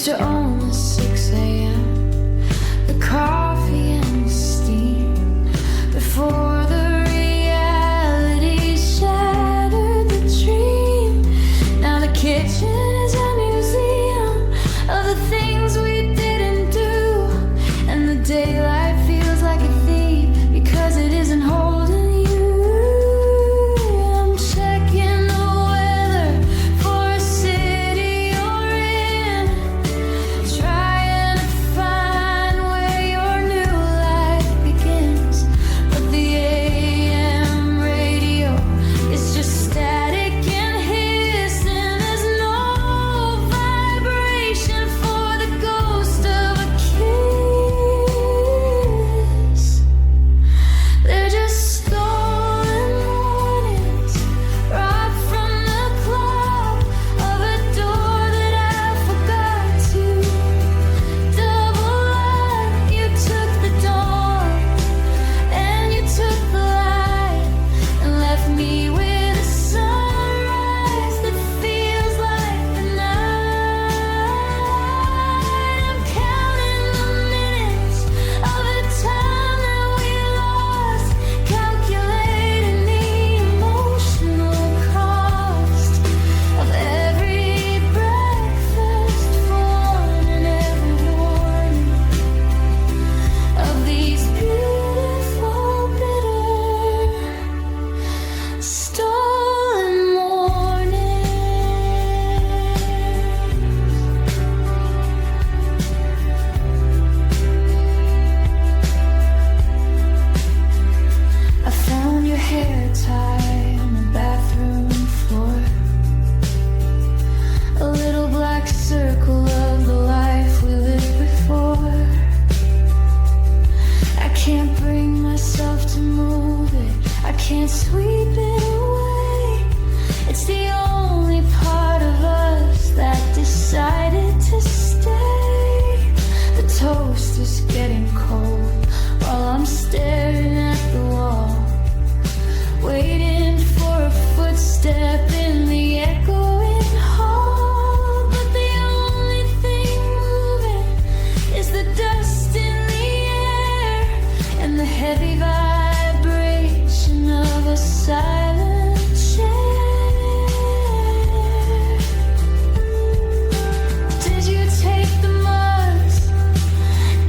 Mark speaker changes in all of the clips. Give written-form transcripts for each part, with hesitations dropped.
Speaker 1: you own at 6 a.m. The coffee and the steam before the reality shattered the dream. Now the kitchen is a museum of the things we didn't do, and the daylight feels like a thief because it isn't holding you. I'm checking the weather for a city you're in, trying to find where your new life begins. But the AM radio is just static and hissing. There's no vibration for the ghost of a kiss. They're just stolen mornings, right from the clock of a door that I forgot to double up. You took the dawn and you took the light and left me with a sunrise that feels like the night. I'm counting the minutes of the time that we lost, calculating the emotional cost of every breakfast for one and every morning of these beautiful bitter stolen mornings. I found your hair tied on the bathroom floor, a little black circle of the life we lived before. I can't bring myself to move it, I can't sweep it away. It's the only part of us that decided to stay. The toast is getting cold while I'm staring at the wall, waiting for a footstep in the echoing hall. But the only thing moving is the dust in the air and the heavy vibration of a silent chair. Did you take the mugs?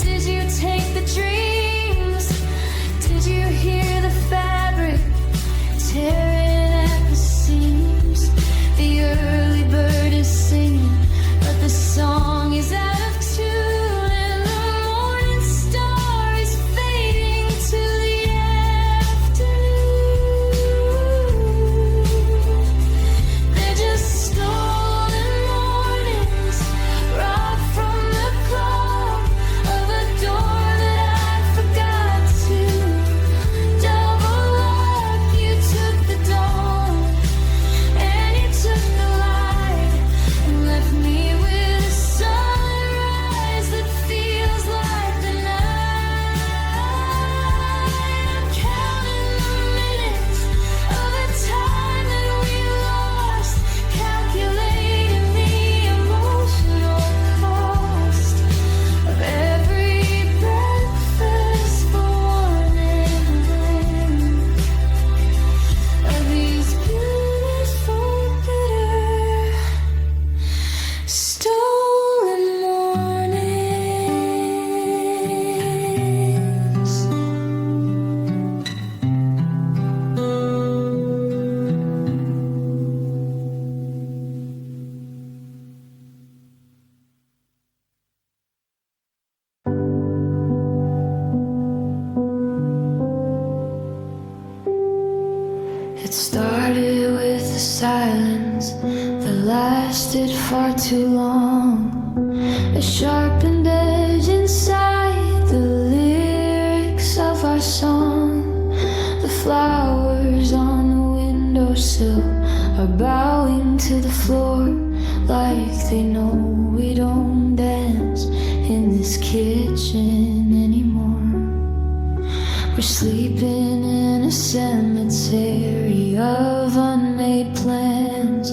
Speaker 1: Did you take the dreams? Did you hear the fabric tearing at the seams? The early bird is singing, but the song is out of tune, and the morning star is fading to the afternoon. They're just stolen mornings, right from the clock of a door that I forgot to double lock. You took the dawn and you took the light and left me with a sunrise that feels like the night. I'm counting the minutes of the time that we lost, calculating the emotional cost of every breakfast for one and one of these beautiful bitter stolen mornings. It started with a silence that lasted far too long, a sharpened edge inside the lyrics of our song. The flowers on the windowsill are bowing to the floor like they know we don't dance in this kitchen anymore. We're sleeping in a cemetery of unmade plans,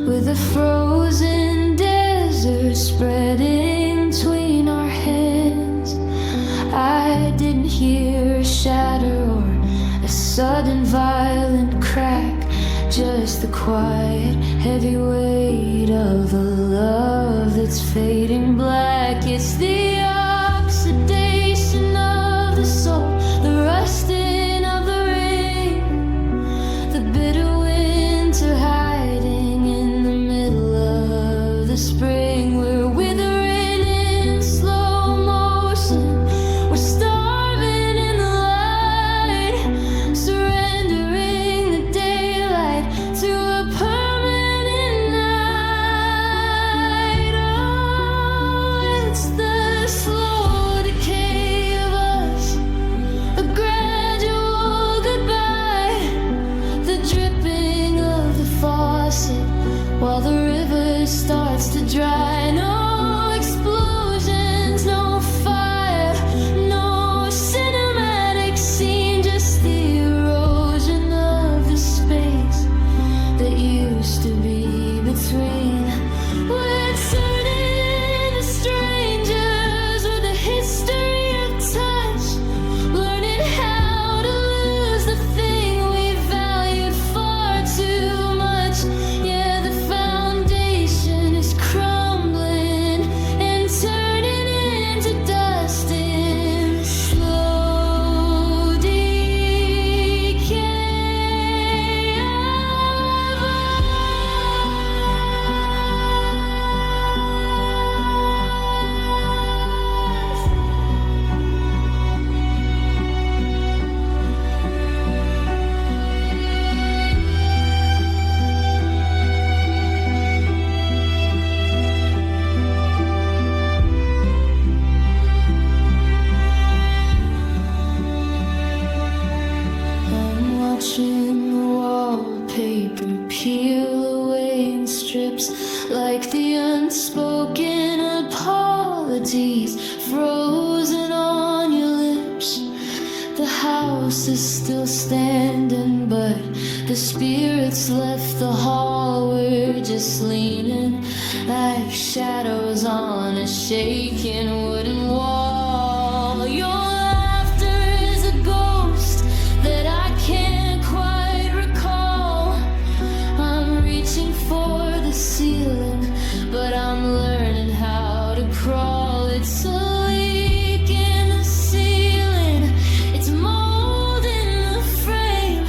Speaker 1: with a frozen desert spreading sudden violent crack, just the quiet, heavy weight of a love that's fading black. It's the oxidation of the soul, the rusting of the rain, the bitter winter hiding in the middle of the spring. We're withering in slow motion, we're starving in the light, surrendering the daylight to a permanent night. Oh, it's the slow decay of us, a gradual goodbye, the dripping of the faucet while the river starts to dry. No explosions, no fire, no cinematic scene, just the erosion of the space that used to be between. We're turning into strangers with a history of touch, learning how to lose the thing we valued far too much. Yeah, the foundation is crumbling and turning into dust in slow decay of I'm watching the wallpaper peel away in strips, like the unspoken apologies frozen on your lips. The house is still standing, but the spirits left the hall. We're just leaning like shadows on a shaking wooden wall. Your laughter is a ghost that I can't quite recall. I'm reaching for the ceiling, but I'm learning how to crawl. It's a leak in the ceiling, it's mold in the frame,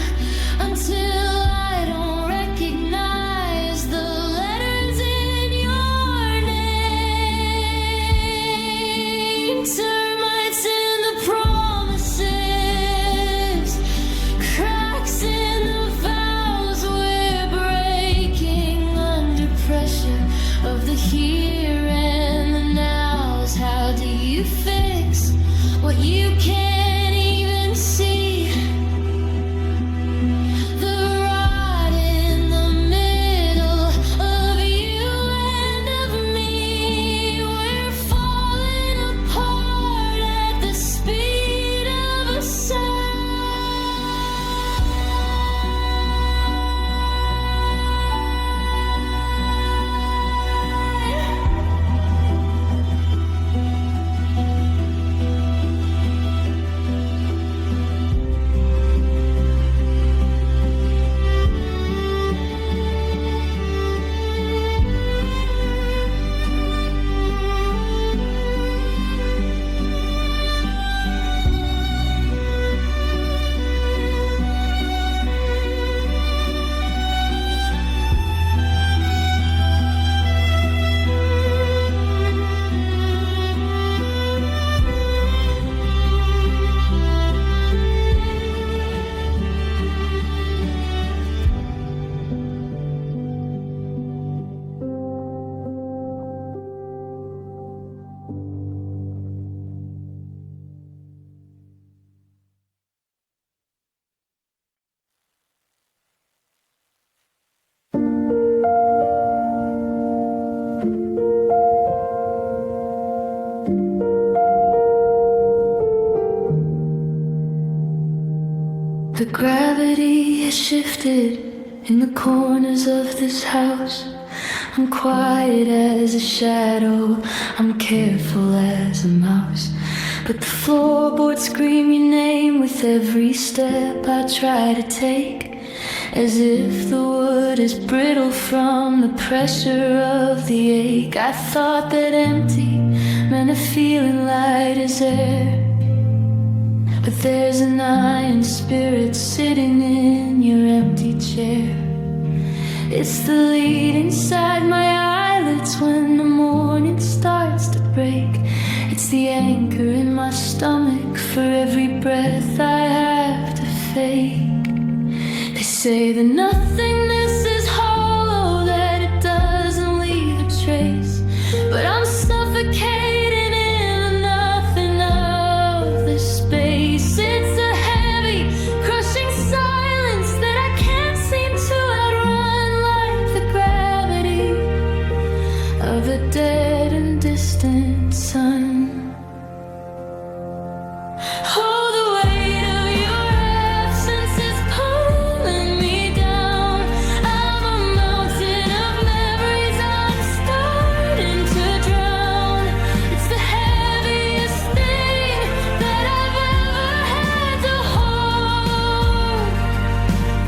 Speaker 1: until I don't recognize the letters in your name. Termites in the promises, cracks in the vows we're breaking under pressure of the here and the nows. How do you fix what you can't even see? The rot in the middle of you and of me. We're falling apart at the speed of a sigh. The gravity has shifted in the corners of this house. I'm quiet as a shadow, I'm careful as a mouse. but the floorboards scream your name with every step I try to take, as if the wood is brittle from the pressure of the ache. I thought that empty meant a feeling light as air, but there's an iron spirit sitting in your empty chair. It's the lead inside my eyelids when the morning starts to break. It's the anchor in my stomach for every breath I have to fake. They say that nothingness is hollow, that it doesn't leave a trace, but I'm suffocating in the nothing of this space. It's a heavy, crushing silence that I can't seem to outrun, like the gravity of a dead and distant sun. Oh, the weight of your absence is pulling me down. I'm a mountain of memories I'm starting to drown. It's the heaviest thing that I've ever had to hold.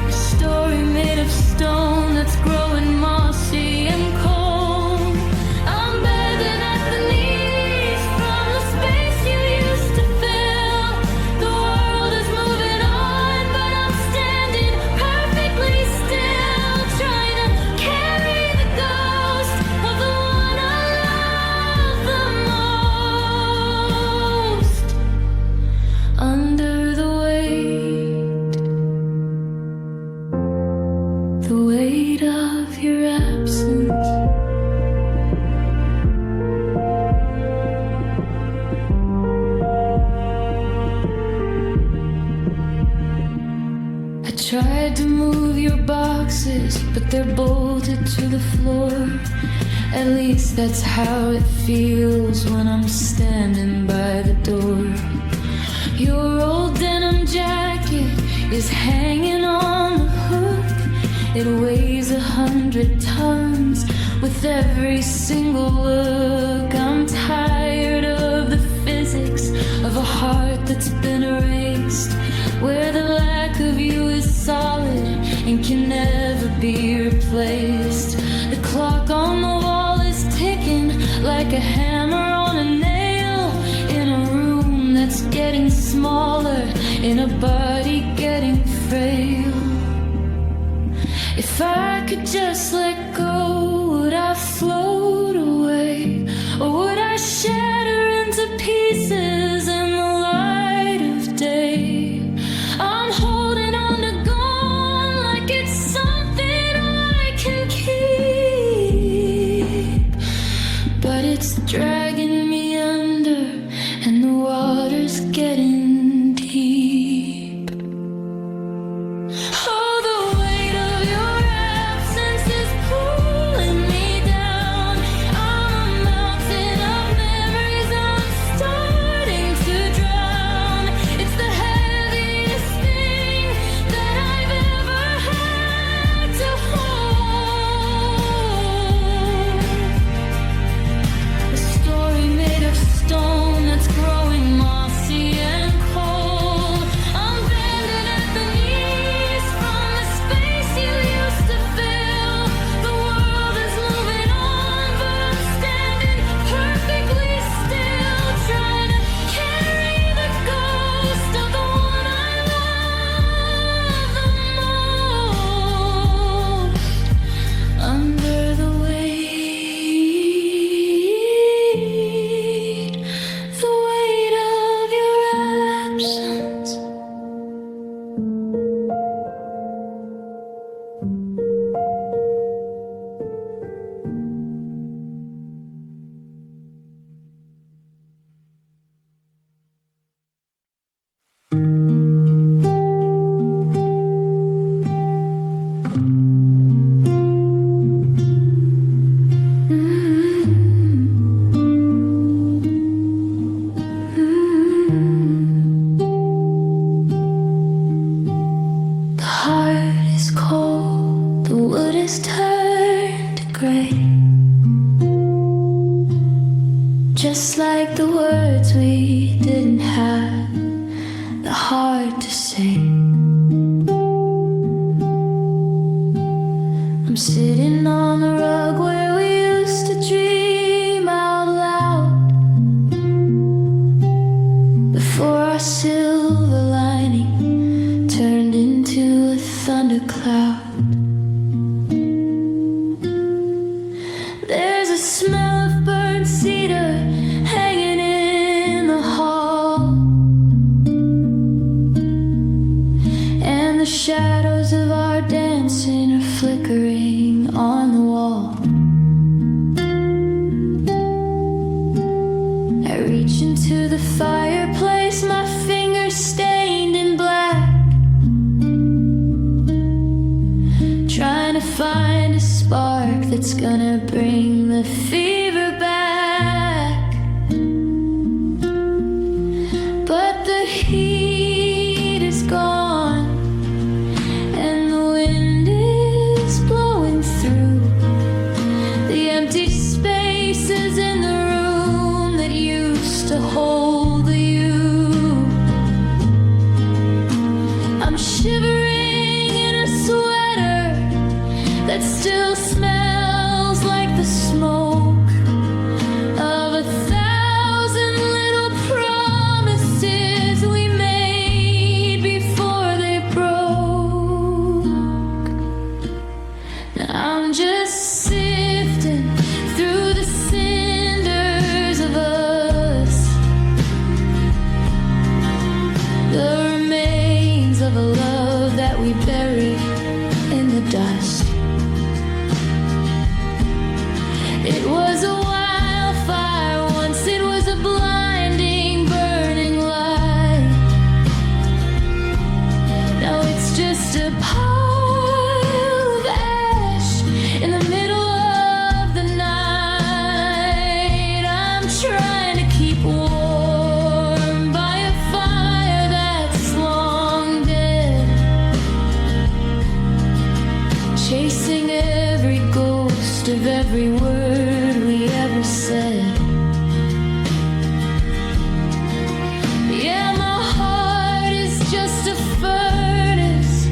Speaker 1: A story made of stone that's growing mossy and cold. I'm bending at the knees from the space you used to fill. The world is moving on, but I'm standing perfectly still, trying to carry the ghost of the one I love the most. Under the weight of your absence. I tried to move your boxes, but they're bolted to the floor. At least that's how it feels when I'm standing by the door. Your old denim jacket is hanging on the hook. It weighs 100 tons with every single look. I'm tired of the physics of a heart that's been erased, where the lack of you is solid and can never be replaced. The clock on the wall is ticking like a hammer on a nail, in a room that's getting smaller, in a body getting frail. If I could just let go, would I float away, or would I shatter into pieces in the light of day? I'm holding on to gone like it's something I can keep, but it's dragging me under and the water's getting deep. Oh, the weight of your absence is pulling me down. I'm a mountain of memories I'm starting to drown. It's the heaviest thing that I've ever had to hold. A story made of stone that's growing mossy and cold. I'm bending at the knees from the space you used to fill. The world is moving on, but I'm standing perfectly still, trying to carry the ghost of the one I love the most. Under the weight of your absence. The heart is cold, the wood is turned to gray, just like the words we didn't I'm sitting on the rug where we used to dream out loud before our silver lining turned into a thundercloud. There's a smell of burnt cedar hanging in the hall, and the shadows of our dancing are flickering on the wall. I reach into the fireplace, my fingers stained in black, trying to find a spark that's gonna bring the fever back. But the heat is gone and the wind is blowing through the empty spaces in the room that used to hold the you. I'm shivering in a sweater that still smells like the smoke of 1,000 little promises we made before they broke. Now I'm just sifting through the cinders of us, the remains of a love that we buried in the dust. It was a wildfire once, it was a blinding, burning light. Now it's just a pile of ash in the middle of the night. I'm trying to keep warm by a fire that's long dead, chasing every ghost of every word we ever said. Yeah, my heart is just a furnace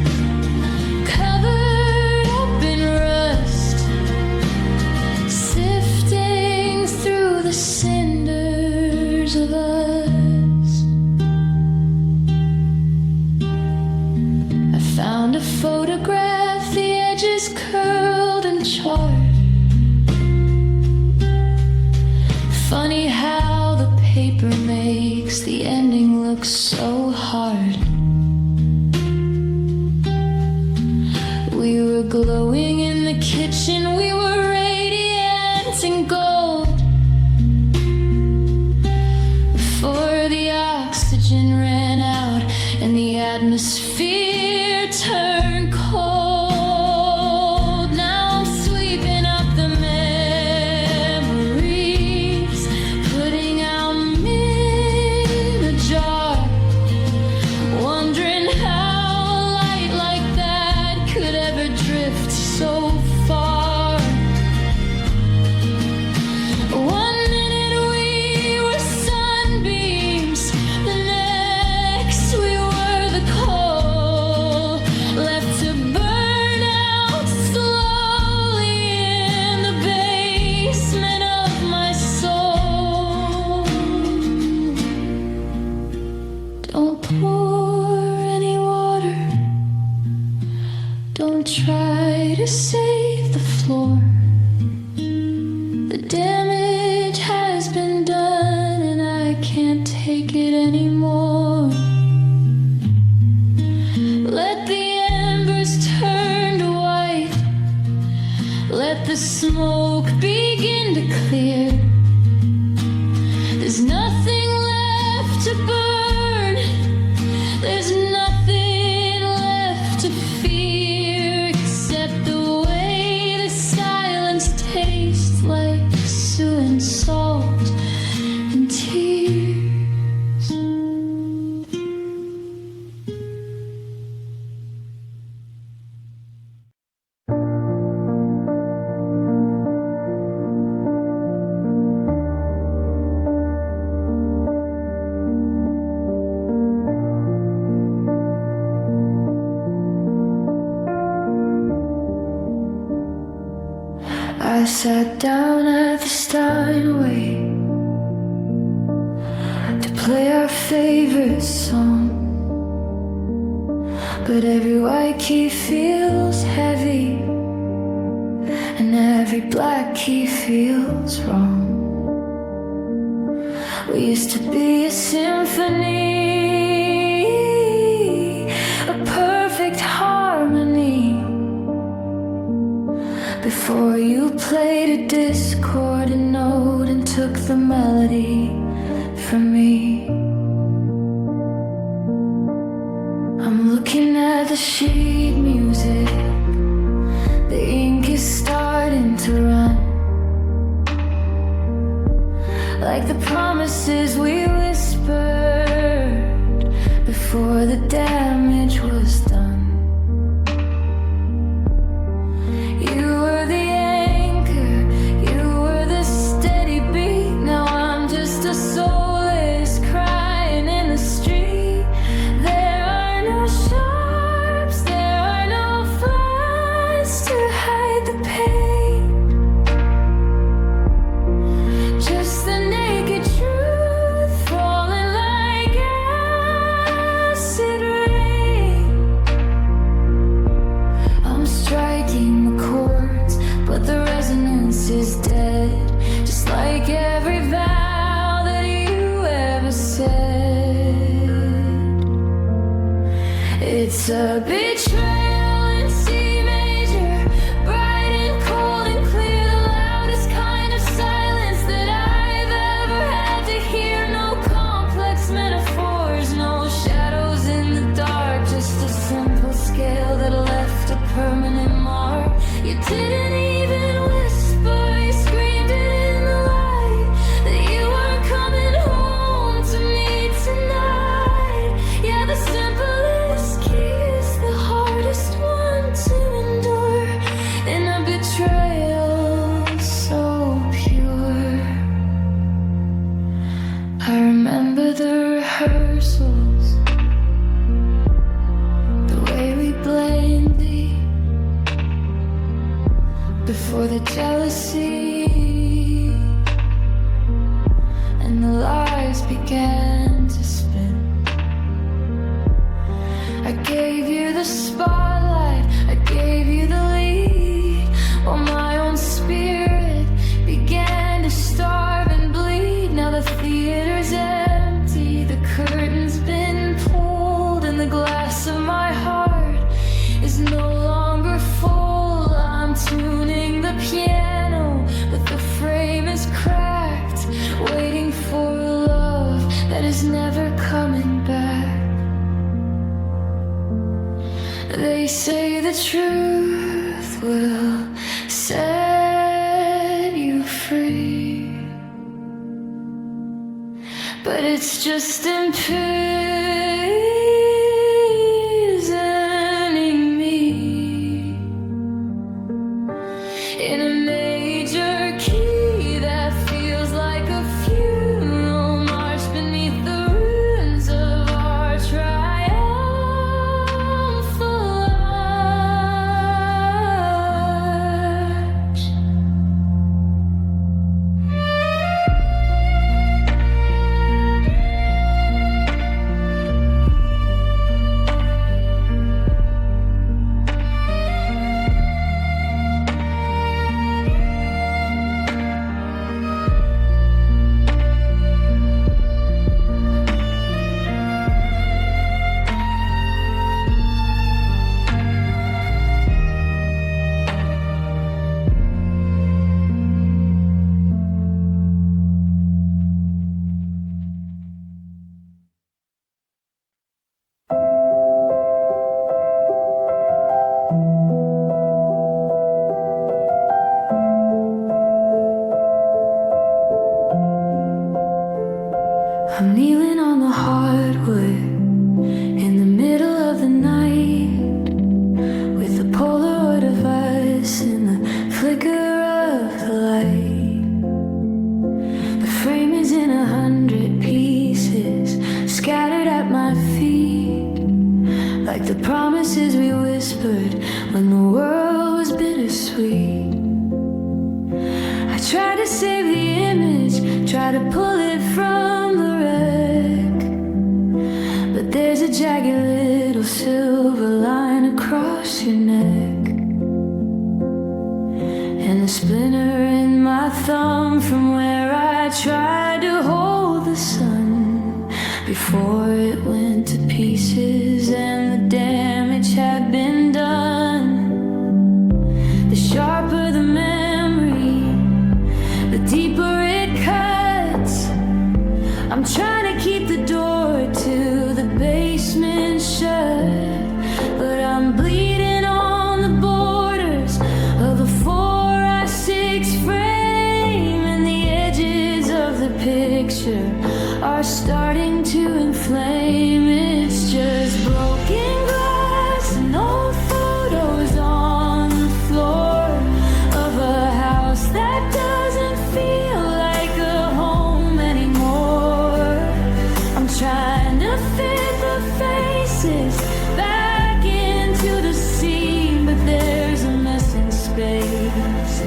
Speaker 1: covered up in rust, sifting through the cinders of us. I found a photograph, the edges curled and charred. Funny how the paper makes the ending look so hard. We were glowing in the kitchen, we were radiant in gold, before the oxygen ran out and the atmosphere turned cold. Now I'm sweeping up the memories, putting them in a jar, wondering how a light like that could ever drift so far. One minute we were sunbeams, the next we were the coal, left to burn out slowly in the basement of my soul. Don't pour any water, don't try to save the floor. The damage has been done and I can't take it anymore. Let the embers turn to white, let the smoke begin to clear. There's nothing left to burn, there's nothing left to fear, except the way the silence tastes like Sue and salt and tears. I sat down at the Steinway to play our favorite song, but every white key feels heavy and every black key feels wrong. We used to be a symphony, a perfect harmony, before you played a discordant note and took the melody from me. I'm looking at the sheet music, the ink is starting to run, like the promises we whispered before the damage was done. You were the anchor, you were the steady beat. Now I'm just a soulless crying in the street. There are no sharps, there are no flies to hide the pain. Just the naked truth falling like acid rain. I'm striking the chords, but the resonance is dead, just like every vow that you ever said. It's a betrayal in C major, bright and cold and clear, the loudest kind of silence that I've ever had to hear. No complex metaphors, no shadows in the dark, just a simple scale that left a permanent mark. You didn't even whisper, you screamed it in the light, that you weren't coming home to me tonight. Yeah, the simplest key is the hardest one to endure, in a betrayal so pure. I remember the rehearsals, the way we blamed thee before the jealousy and the lies began to spin. I gave you the spotlight, I gave you the lead, while my own spirit began to starve and bleed. Now the theater's empty, the curtain's been pulled, and the glass of my heart is no longer full. I'm tuning the piano, but the frame is cracked, waiting for a love that is never coming back. They say the truth will set you free, but it's just imprisoning me in a major key that feels like a funeral march beneath the ruins of our triumphal arch. I'm kneeling on the hardwood in the middle of the night, with a Polaroid of us in the flicker of the light. The frame is in 100 pieces, scattered at my feet, like the promises we whispered when the world was bittersweet. try to save the image, try to pull it from the wreck, but there's a jagged little silver line across your neck, and a splinter in my thumb from where I tried to hold the sun before it went to pieces and the damage had been done. The sharper the memory, the deeper it cuts. I'm trying to keep the door to the basement shut, but I'm bleeding on the borders of a 4x6 frame, and the edges of the picture are starting to inflame. It's just broken glass and old photos on the floor of a house that doesn't feel like a home anymore. I'm trying to fit the faces back into the scene, but there's a missing space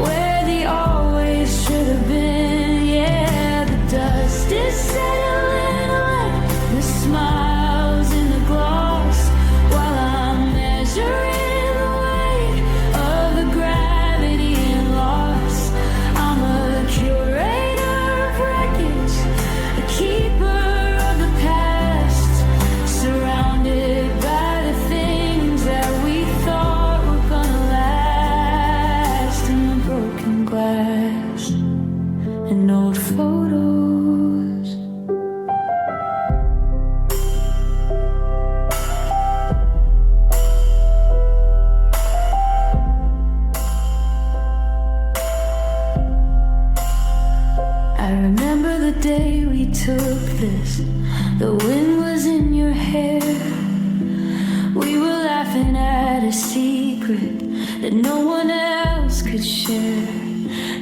Speaker 1: where the always should have been. Yeah, the dust is settling on the smiles in the gloss, while I'm measuring the weight of the gravity and loss. I'm a curator of wreckage, a keeper of the past, surrounded by the things that we thought were gonna last, in the broken glass and old photos. I remember the day we took this. The wind was in your hair. We were laughing at a secret that no one else could share.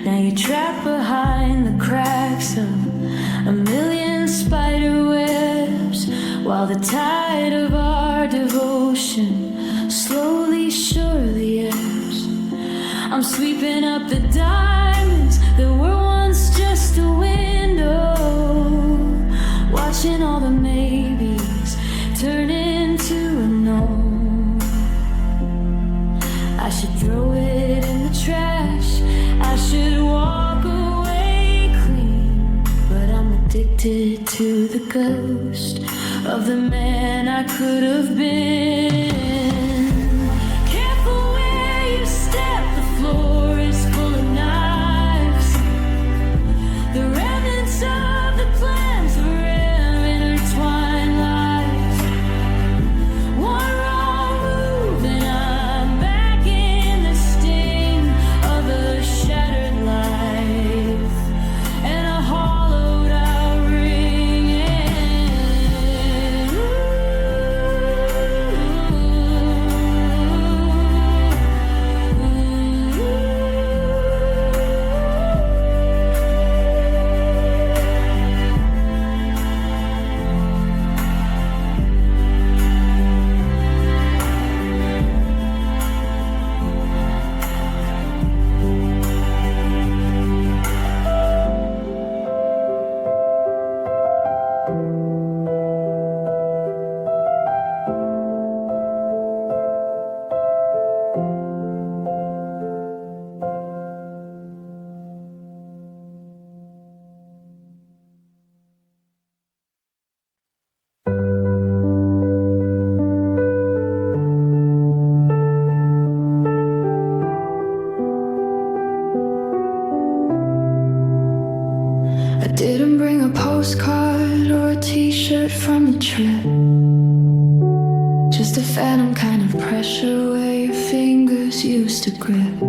Speaker 1: Now you're trapped behind the cracks of a million spider webs, while the tide of our devotion slowly, surely ebbs. I'm sweeping up the diamonds that were once just a window, watching all the maybes turn into a no. I should throw it in the trash, I should walk away clean, but I'm addicted to the ghost of the man I could have been. Careful where you step, the floor is full of knives. The remnants of the plans forever intertwined lives. One wrong move and I'm back in the sting of a shattered life and a hollowed out ring. Didn't bring a postcard or a t-shirt from the trip, just a phantom kind of pressure where your fingers used to grip.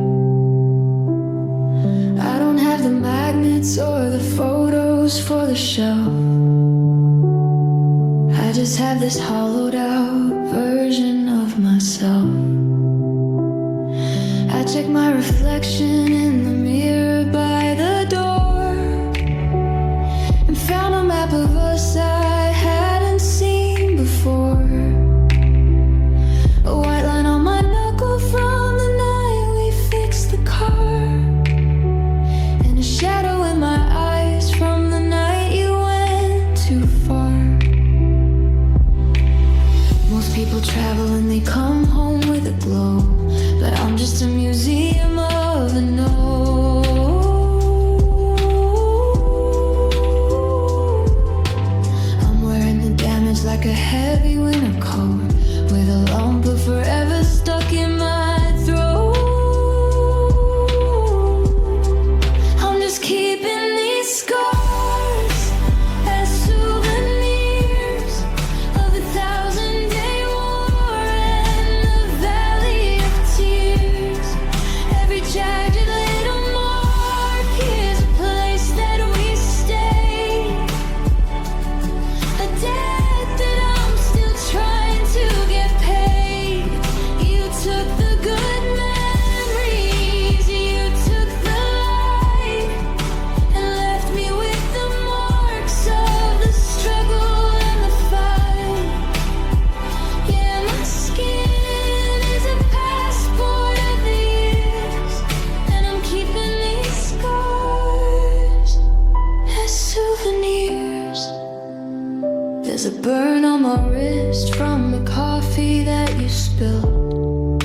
Speaker 1: I don't have the magnets or the photos for the shelf, I just have this hollowed out version of myself. I check my reflection in the mirror by the door and found a map of us I hadn't seen before. A white line on my knuckle from the night we fixed the car. just a museum of the no. I'm wearing the damage like a heavy winter coat, with a lump of forever stuck in my throat. I'm just keeping these scars as souvenirs of the 1,000-day war and the valley of tears. Every jagged little mark is a place that we stayed, a debt that I'm still trying to get paid. You took the good memories, you took the light, and left me with the marks of the struggle and the fight. Yeah, my skin is a passport of the years, and I'm keeping these scars as souvenirs. There's a burn on my wrist from the coffee that you spilled,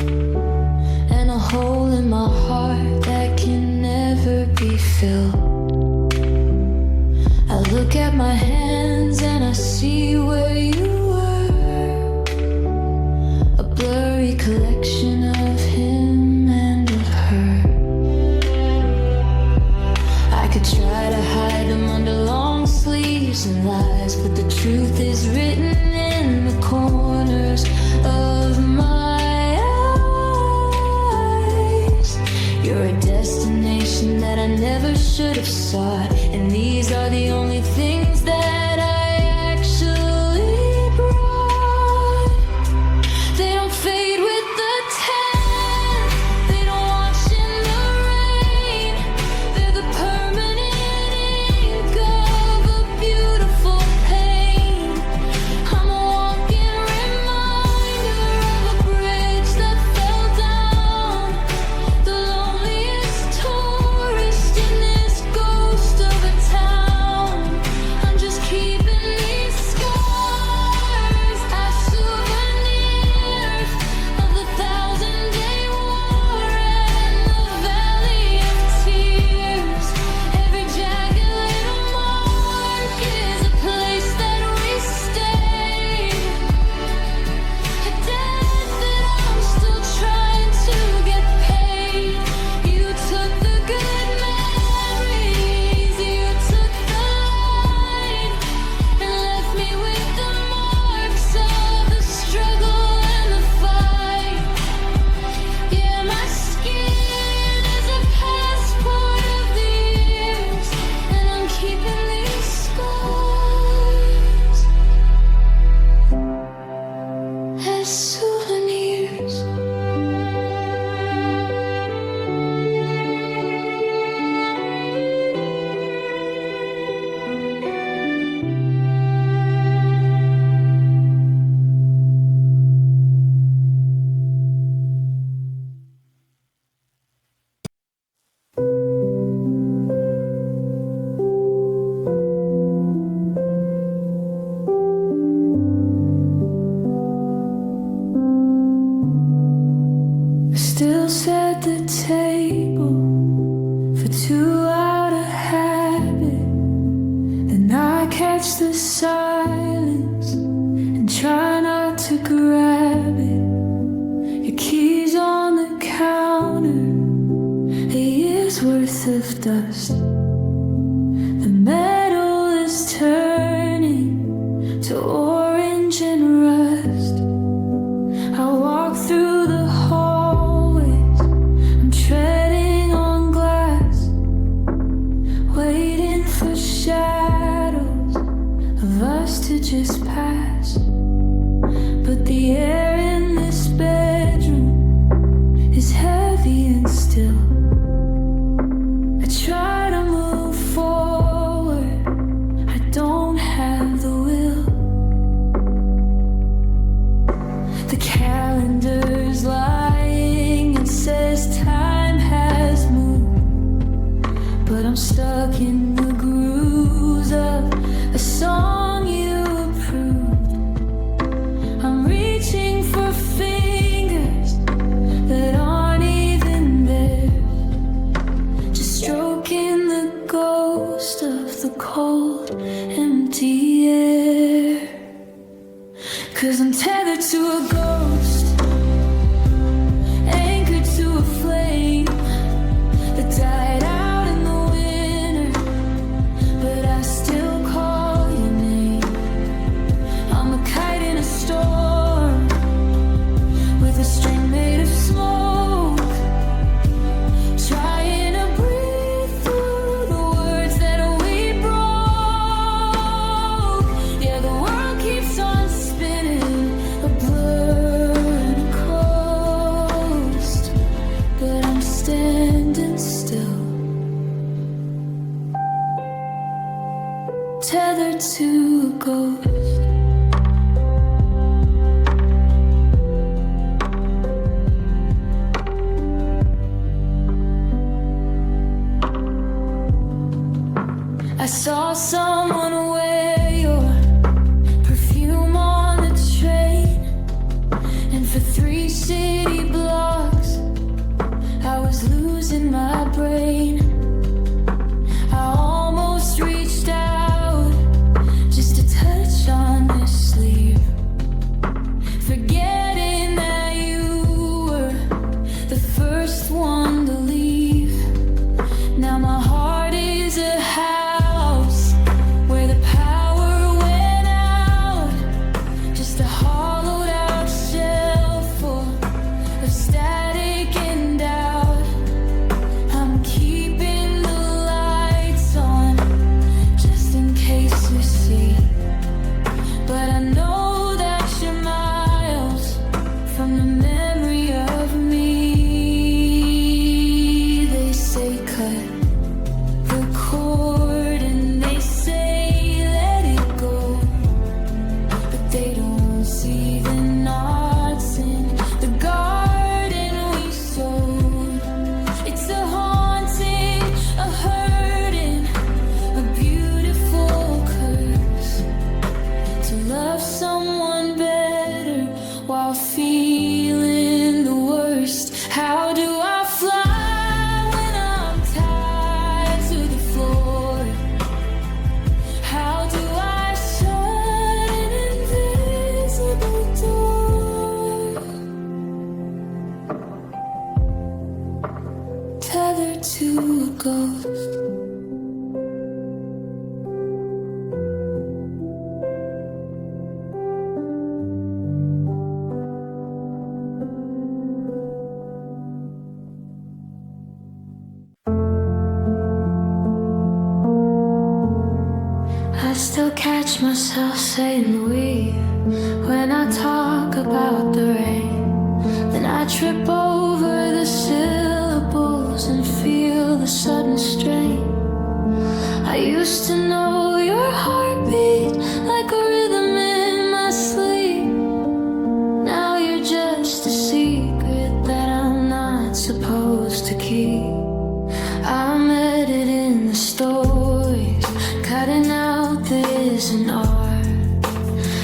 Speaker 1: and a hole in my heart that can never be filled. I look at my hands and I see where you were, a blurry collection of him and of her. I could try to hide them under long sleeves and lies, but the truth is written in the corners of my eyes. You're a destination that I never should have sought, and these are the only things that I actually brought. They don't fade with the tan, they don't wash in the rain. They're the permanent ink of a beautiful pain. I'm a walking reminder of a bridge that fell down, the loneliest tourist in this ghost of a town. I'm just keeping these scars as souvenirs of the 1,000-day war and the valley of tears. Every jagged little mark is a place that we stayed, a debt that I'm still trying to get paid. You took the good memories, you took the light, and left me with the marks of the struggle and the fight. Yeah, my skin is a passport of the years, and I'm keeping these scars as souvenirs. Still set the table for two out of habit. Then I catch the silence and try not to grab it. Your keys on the counter, a year's worth of dust. The metal is turning to orange and rust. I walk through the hallways, I'm treading on glass, waiting for shadows of us to just pass. But the air in this bedroom is heavy and still. I try to move tethered to a ghost. I saw someone wear your perfume on the train, and for 3 city blocks I was losing my brain. I almost reached out just to touch on your sleeve, forgetting that you were the first one to leave. Now my heart is a house where the power went out, just a hollowed out shell full of static and doubt. I'm keeping the lights on just in case you see, but I know that you're miles from the memory of me. They say cut the cord and they say let it go, but they don't see the knots in the garden we sowed. It's a haunting, a hurting, a beautiful curse to love someone better while feeling the worst. How do I fly when I'm tied to the floor? How do I shut an invisible door? Tethered to a ghost. I still catch myself saying we when I talk about the rain. Then I trip over the syllables and feel the sudden strain. I used to know your heartbeat like a rhythm in my sleep. Now you're just a secret that I'm not supposed to keep. I'm editing the stories, cutting out this and art,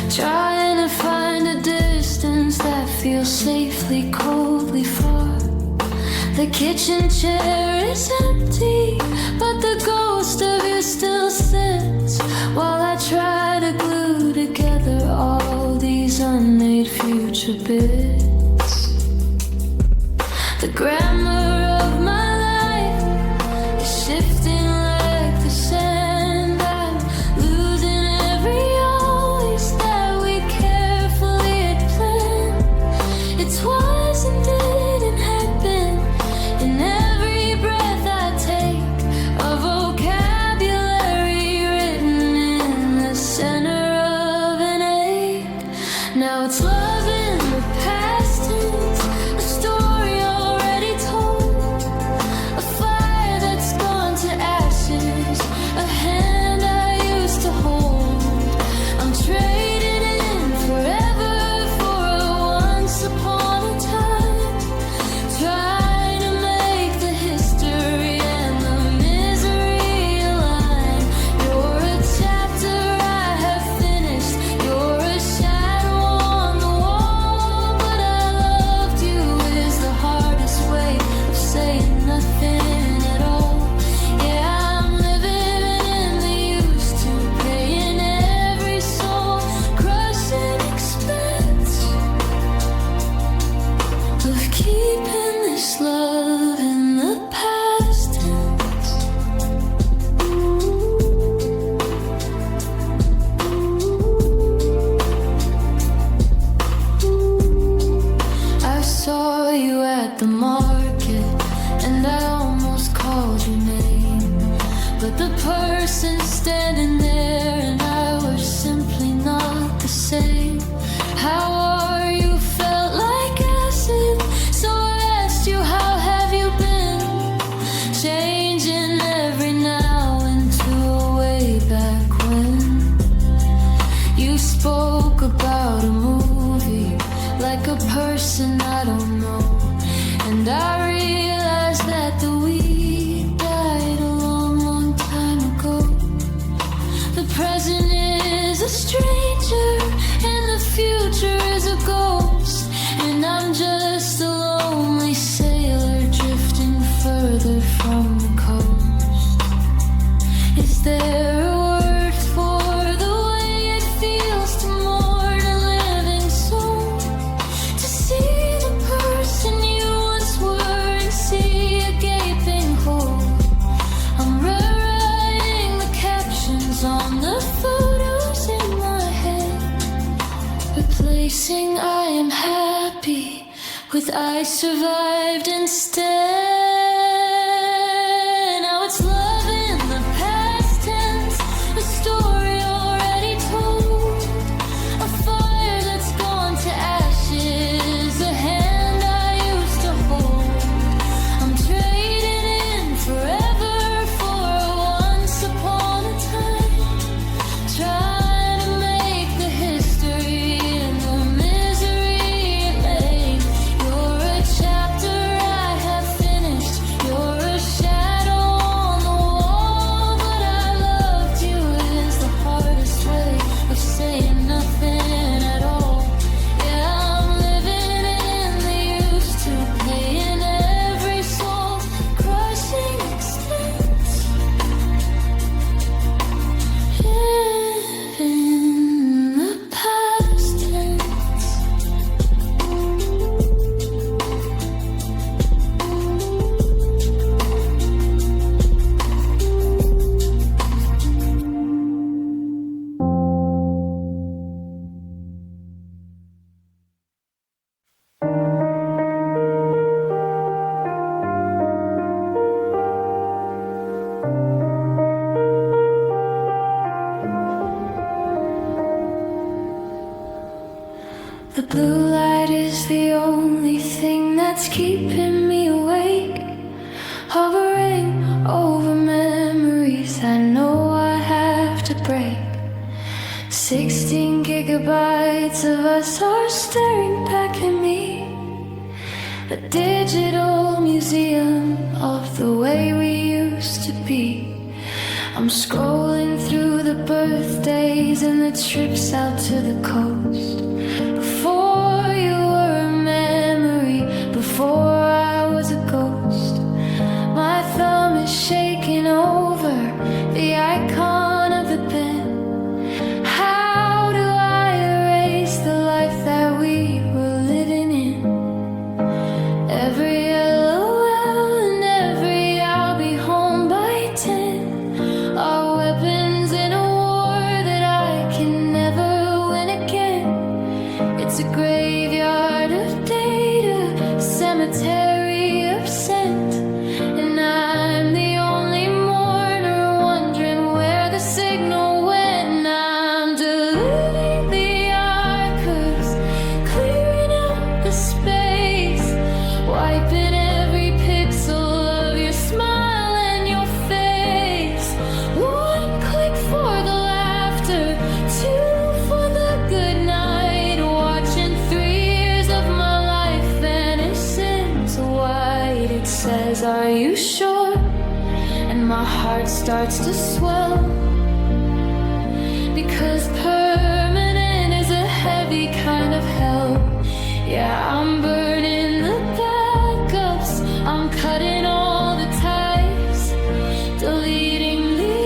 Speaker 1: trying to find a distance that feels safely, coldly far. The kitchen chair is empty, but the ghost of you still sits while I try to glue together all these unmade future bits. The grammar of my life is shifting like the sand. I'm losing every always that we carefully had planned. It was and didn't happen. In every breath I take, a vocabulary written in the center of an ache. Now it's love in the past tense, a story already told, a fire that's gone to ashes, a hand I used to hold. I'm trading in forever for a once upon a time, trying to make the history and the misery align. You're a chapter I have finished, you're a shadow on the wall, but I loved you is the hardest way of saying nothing at all. Yeah, I'm living in the used to, paying every soul crushing expense of keeping this love in the past tense. I saw you at the market and I almost called your name, but the person standing there and I were simply not the same. How are you? Felt like acid, so I asked you, how have you been? Changing every now into a way back when. person I don't know. And I realize that the weed died a long, long time ago. The present is a stranger and the future is a ghost. And I'm just a lonely sailor drifting further from the coast. Is there a word for the way it feels to mourn a living soul? To see the person you once were and see a gaping hole. I'm rewriting the captions on the photos in my head, replacing I am happy with I survived instead. Now it's love in the past tense, a story already told, a fire that's gone to ashes, a hand I used to hold. I'm trading in forever for a once upon a time, trying to make the history and the misery it made. You're a chapter I have finished, you're a shadow on the wall, but I loved you is the hardest way of saying nothing at all. Yeah, I'm living in the used to, paying every soul, crushing extents. In the past tense. The blue light is the only thing that's keeping me awake, hovering over memories I know I have to break. 16 gigabytes of us are staring back at me, a digital museum of the way we used to be. I'm scrolling through the birthdays and the trips out to the coast. Before you were a memory, before I was a ghost. My thumb is shaking over the icon of the pen. How do I erase the life that we were living in? Every LOL and every I'll be home by 10 are weapons in a war that I can never win again. It's a graveyard of data, cemetery of scent, and I'm the only mourner wondering where the signal went. I'm deleting the archives, clearing out the space, wiping every pixel of your smile and your face. One click for the laughter, two for the good night, watching 3 years of my life vanish into white. It says, are you sure? And my heart starts to swell, because permanent is a heavy kind of hell. Yeah, I'm burning the backups, I'm cutting all the ties, deleting the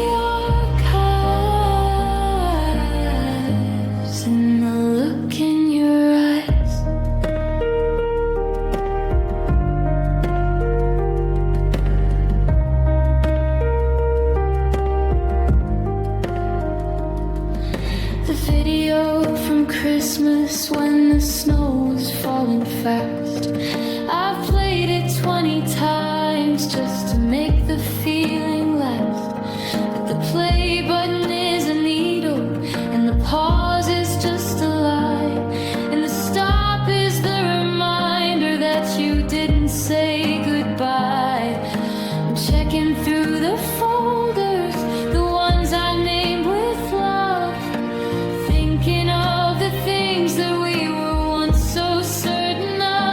Speaker 1: archives, and the look in your eyes. The video from Christmas when the snow was falling fast, I've played it 20 times just to make the feeling last. But the play button is a needle, and the pause is just a lie, and the stop is the reminder that you didn't say goodbye. I'm checking through the folders, the ones I named with love, thinking of the things that we were once so certain of.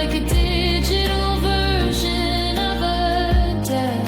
Speaker 1: like a digital version of a death.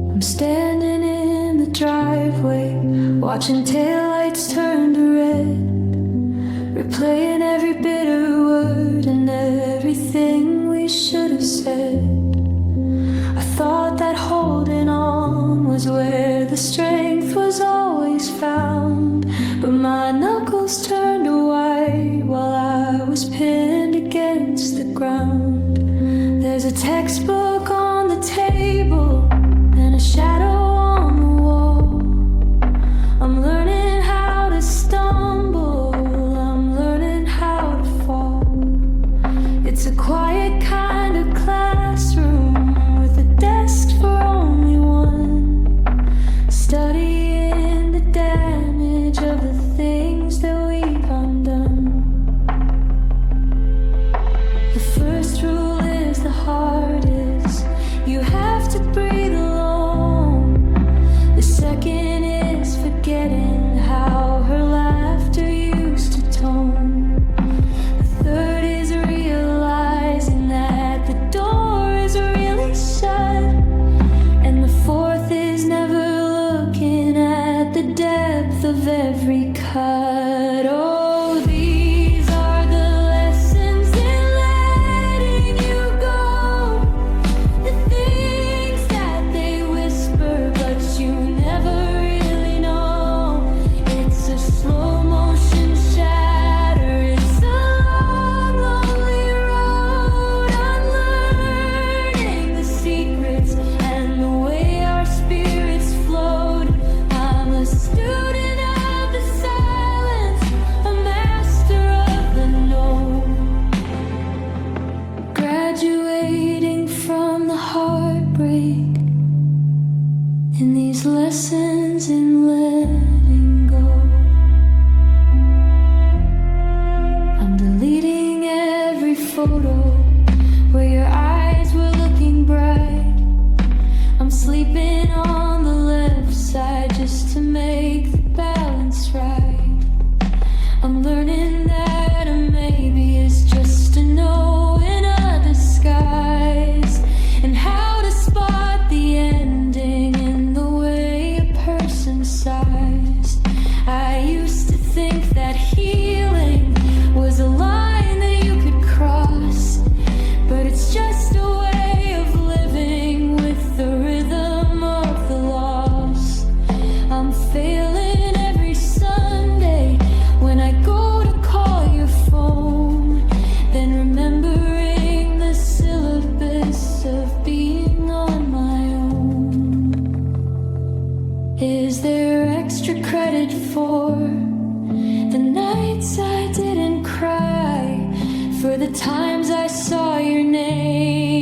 Speaker 1: I'm standing in the driveway, watching taillights turn to red, replaying every bitter word and everything we should have said. I thought that holding on was where the strength was always found, but my knuckles turned white while I was pinned against the ground. There's a textbook on the table and a shadow on the wall. I'm learning how to stumble, I'm learning how to fall. It's a quiet kind of classroom with a desk for only one, studying the damage of the things that we've undone. The first rule is the hardest, you have to breathe alone. The second is forgetting how her laughter used to tone. The third is realizing that the door is really shut. And the fourth is never looking at the depth of every cut. Oh, these are the lessons in letting you go. The things that they whisper, but you never really know. It's a slow motion shatter. It's a long, lonely road. Unlearning the secrets and the way our spirits flowed. I'm a student of the silence, a master of the no. Graduating from the heartbreak in these lessons in letting go. I'm deleting every photo where your eyes were looking bright. I'm sleeping on the left side just to make the balance right. I'm learning that a maybe is just a no in a disguise, and how to spot the ending in the way a person sighs. I used to think that healing was a line that you could cross, but it's just a way of living with the rhythm of the loss. I'm failing every Sunday when I go to call your phone, then remembering the syllabus of being on my own. Is there extra credit for the nights I didn't cry, for the times I saw your name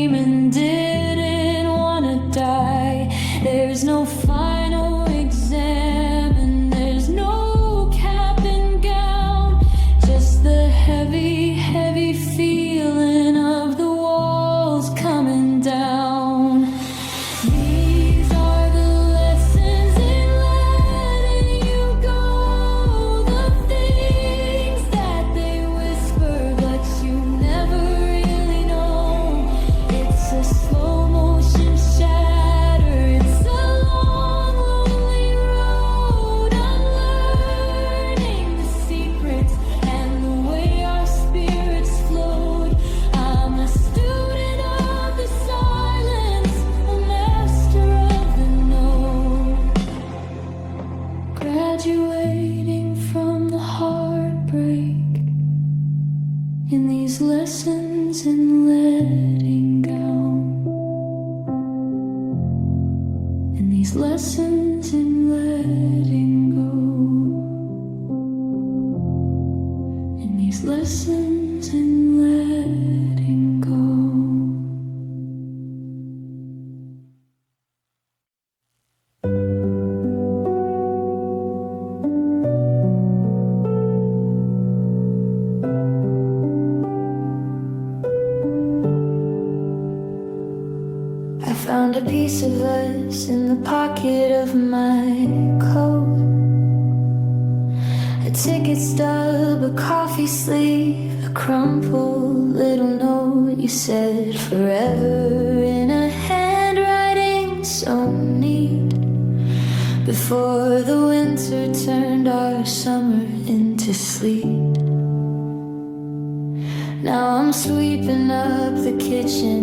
Speaker 1: lessons in letting go. And these lessons in letting go. Found a piece of us in the pocket of my coat. A ticket stub, a coffee sleeve, a crumpled little note. You said forever in a handwriting so neat. Before the winter turned our summer into sleet. Now I'm sweeping up the kitchen,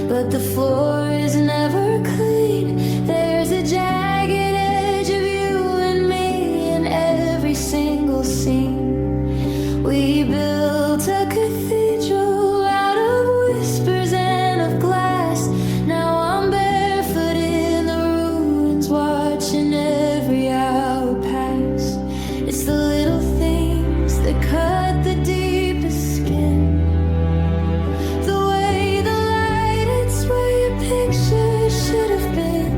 Speaker 1: but the floor is never clean. There's a jagged edge of you and me in every single scene. We built a cathedral out of whispers and of glass. Now I'm barefoot in the ruins, watching every hour pass. It's the little things that cut the deepest skin. Picture should have been.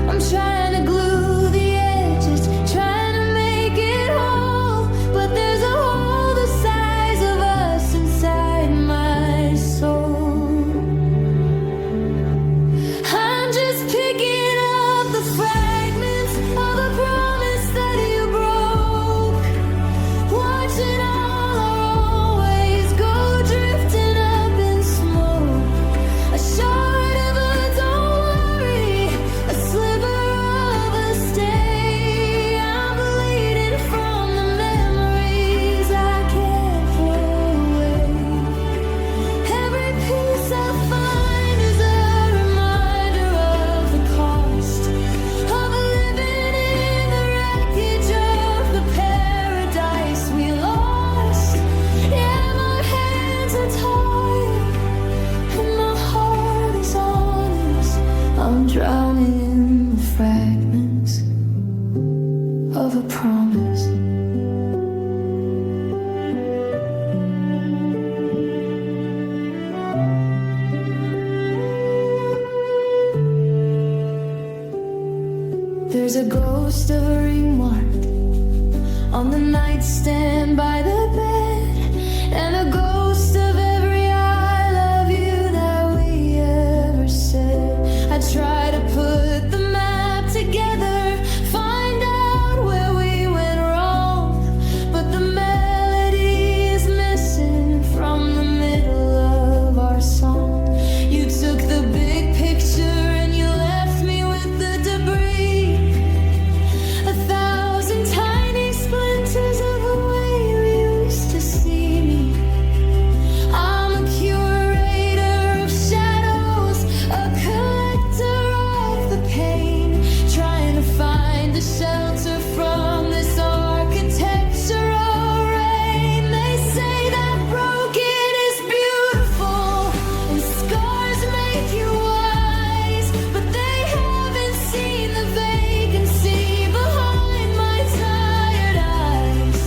Speaker 1: I'm trying to glue the edges, trying to make it whole, but there's a hole the size of us inside my soul. I'm just picking up the fragments of a promise that you broke, watching all our own ways go drifting up in smoke. A shard of a don't worry, a sliver of a stay. I'm bleeding from the memories I can't throw away. Every piece I find is a reminder of the cost of living in the wreckage of the paradise we lost. Yeah, my hands are tired and my heart is honest. I'm drowning in the fragments of a promise. There's a ghost of a ring mark on the nightstand by the bed, and a ghost of every I love you that we ever said. I try to put the map together, find out where we went wrong, but the melody is missing from the middle of our song. You took the big picture and you left me with the debris. 1,000 tiny splinters of the way you used to see me. I'm a curator of shadows, a collector of the pain, trying to find a shelter from this architectural rain. They say that broken is beautiful and scars make you wise, but they haven't seen the vacancy behind my tired eyes.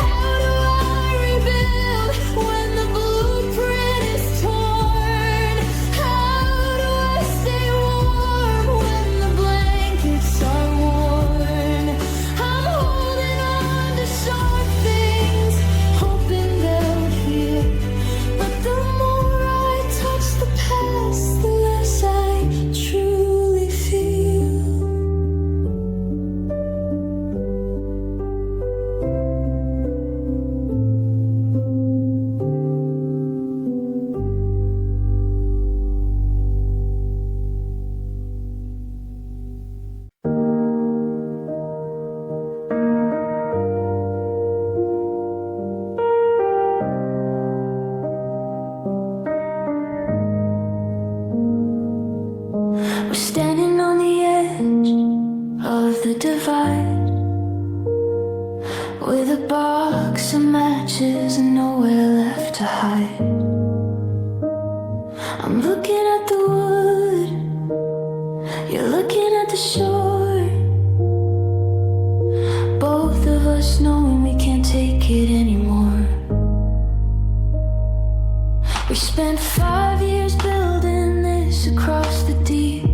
Speaker 1: How do I rebuild when the blueprint is torn? How do I stay warm when the blankets are worn? I'm holding on to sharp things, hoping they'll heal, but the more I touch the past, the less I truly feel. We're standing on the edge of the divide, with a box of matches and nowhere left to hide. I'm looking at the wood, you're shore. Both of us knowing we can't take it anymore. We spent 5 years building this across the deep.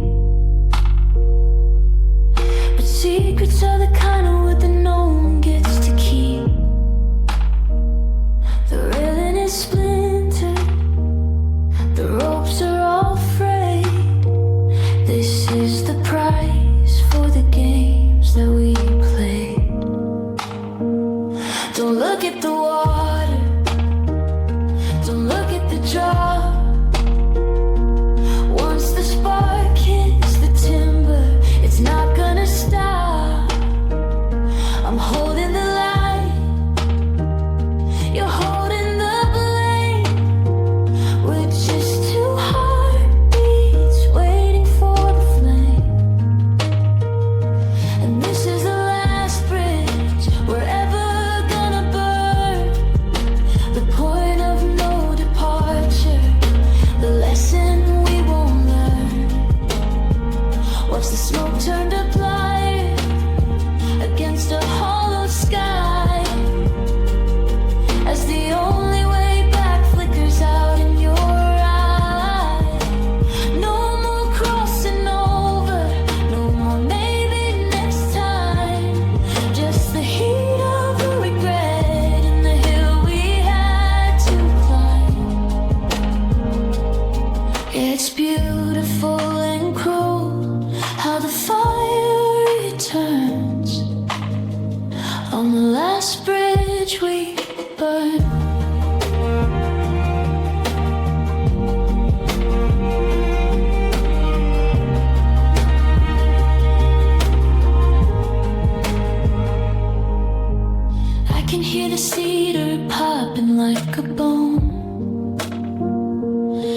Speaker 1: But secrets are the kind of wood that no one gets to keep. The railing is splintered, the ropes are all frayed. This is the price for the games that we played. Don't look at the water, don't look at the drop. Once the spark hits the timber, it's not gonna stop. I'm holding the line, you're holding the blame. We're just two heartbeats waiting for the flame. And this is the last bridge we're ever gonna burn. The point of no departure, the lesson we won't learn. Watch the smoke turn to blood against a hollow sky, as the only way back flickers out in your eye. No more crossing over, no more maybe next time. Just the heat of a regret in the hill we had to climb. It's beautiful and cruel how the fire returns on the last bridge we burned. I can hear the cedar popping like a bone.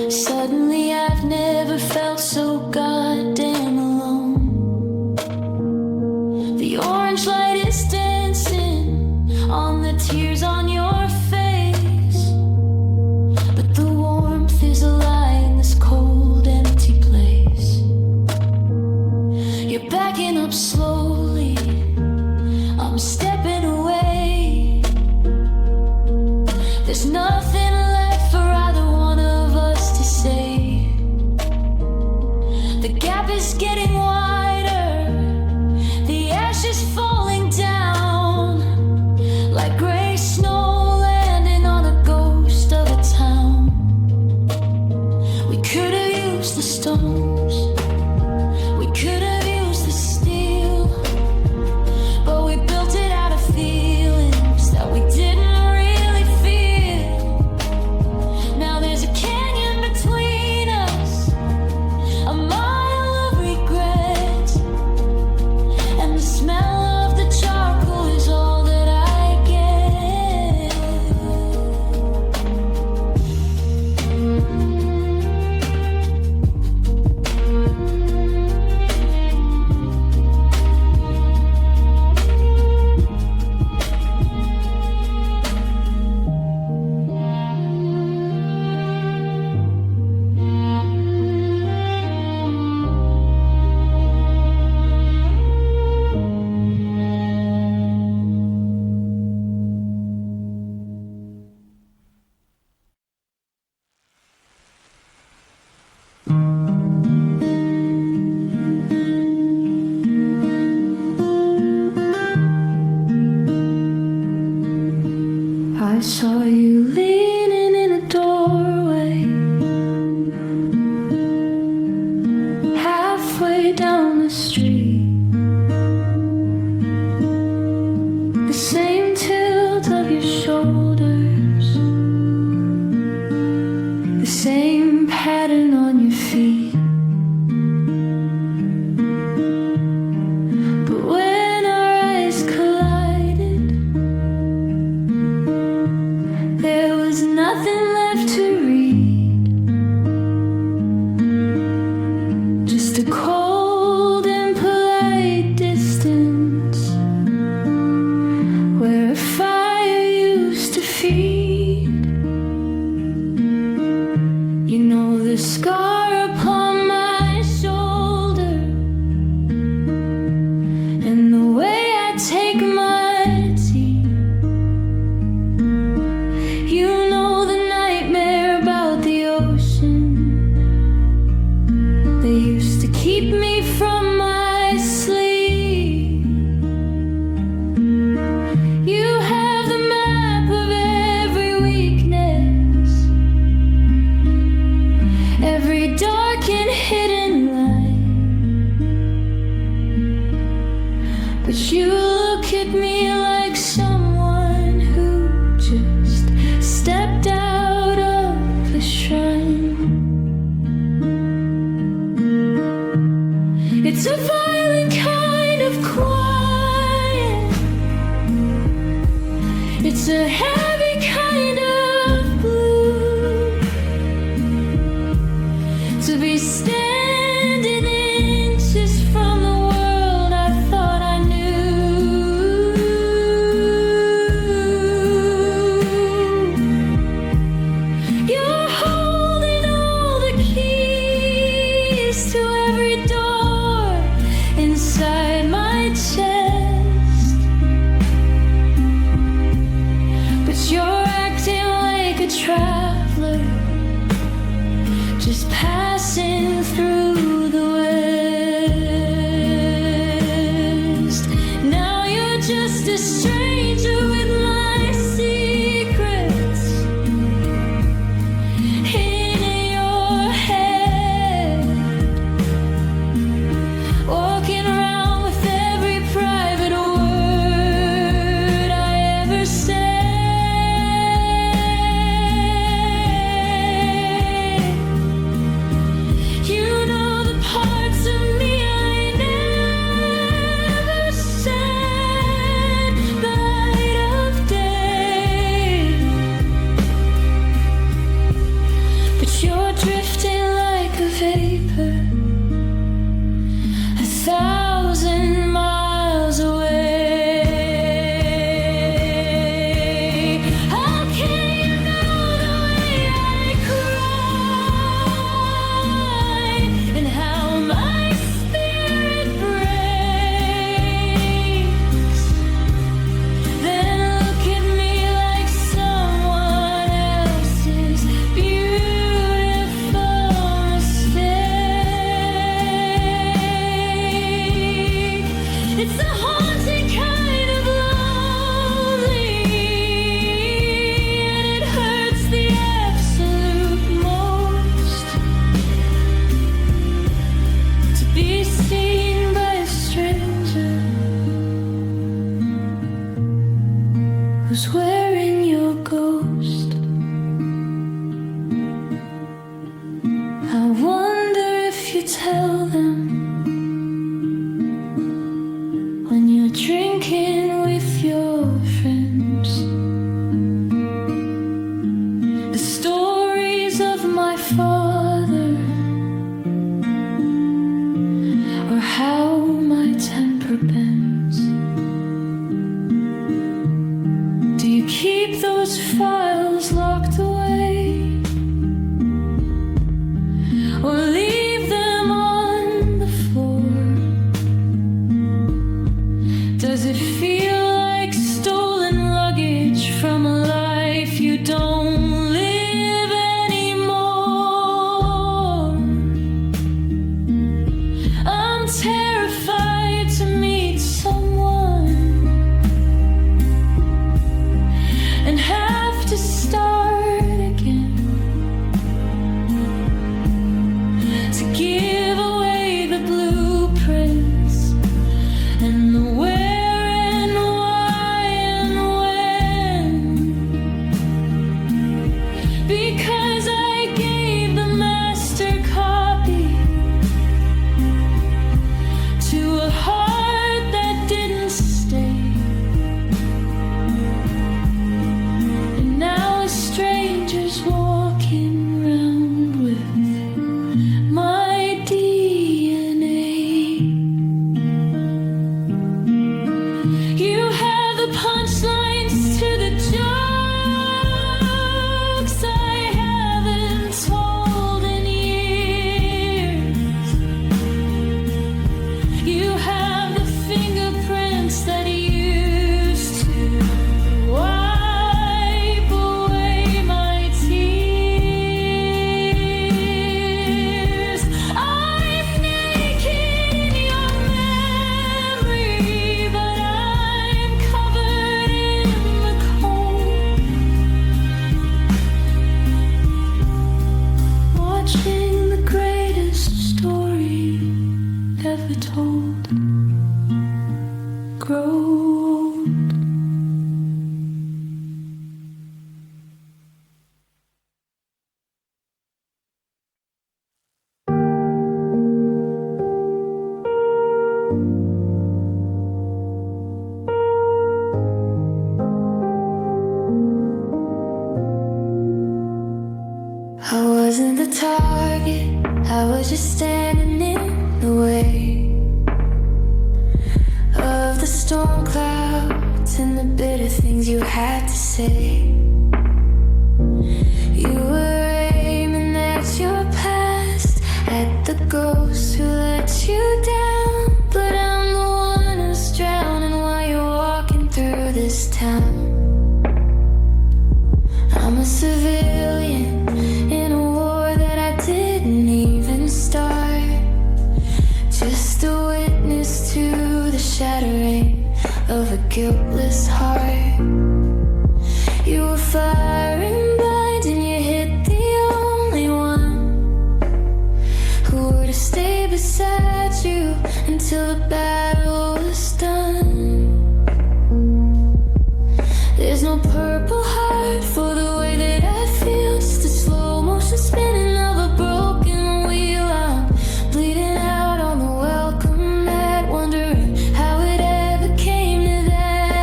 Speaker 1: Suddenly I've never felt so goddamn alone. The orange light is dancing on the tears on your face, but the warmth is a lie in this cold, empty place. You're backing up slowly, I'm stepping away. There's nothing left for either one of us to say. The gap is getting wider, the ashes falling down like gray snow landing on a ghost of a town. We could have used the stones, we could have used the steel, but we built it out of feelings that we didn't really feel. Now there's a canyon between us, a mile of regret, and the smell of the charcoal is all that I get. I saw you leaning in a doorway, halfway down the street. The same tilt of your shoulders, the same pattern on your feet. But when our eyes collided, there was nothing left to read, just a cold and polite distance where a fire used to feed. You know the scar upon my shoulder, You look at me like someone who just stepped out of a shrine. It's a violent kind of quiet. It's a heavy kind of blue. To be standing inches from the world I thought I knew. You're holding all the keys to every door inside my chest, but you're acting like a traveler, just passing through the West. Now you're just a stranger with my secrets in your head, walking around with every private word I ever said. You know the parts of me I never said, light of day. But you're drifting like a vapor, 1,000 miles away. How can you know the way I cry and how my spirit breaks? Then look at me like someone else's beautiful mistake. It's a haunting kind of lonely, and it hurts the absolute most to be seen by a stranger who's wearing your ghost. I wonder if you tell them when you're drinking with your friends the stories of my father, or how my temper bends. Do you keep those files locked away, or leave them on the floor? Does it feel like stolen luggage from a life you don't live anymore? I'm terrified to meet someone and have to start again, to give away the blueprints and the where and why and when, because I gave the master copy to a heart that didn't stay, and now a stranger's walking around with my DNA. You have the punchlines to the jokes I haven't told in years. You have the fingerprints that used to wipe away my tears. I'm naked in your memory, but I'm covered in the cold, watching the greatest story ever told grow wasn't the target, I was just standing in the way of the storm clouds and the bitter things you had to say. You were aiming at your past, at the ghosts who let you down. But I'm the one who's drowning while you're walking through this town. I'm a civilian in a war that I didn't even start, just a witness to the shattering of a guiltless heart. You were firing blind and you hit the only one who would have stayed beside you until the battle was done. There's no purple heart for the way that I feel, just a slow motion spinning of a broken wheel. I'm bleeding out on the welcome mat, wondering how it ever came to that.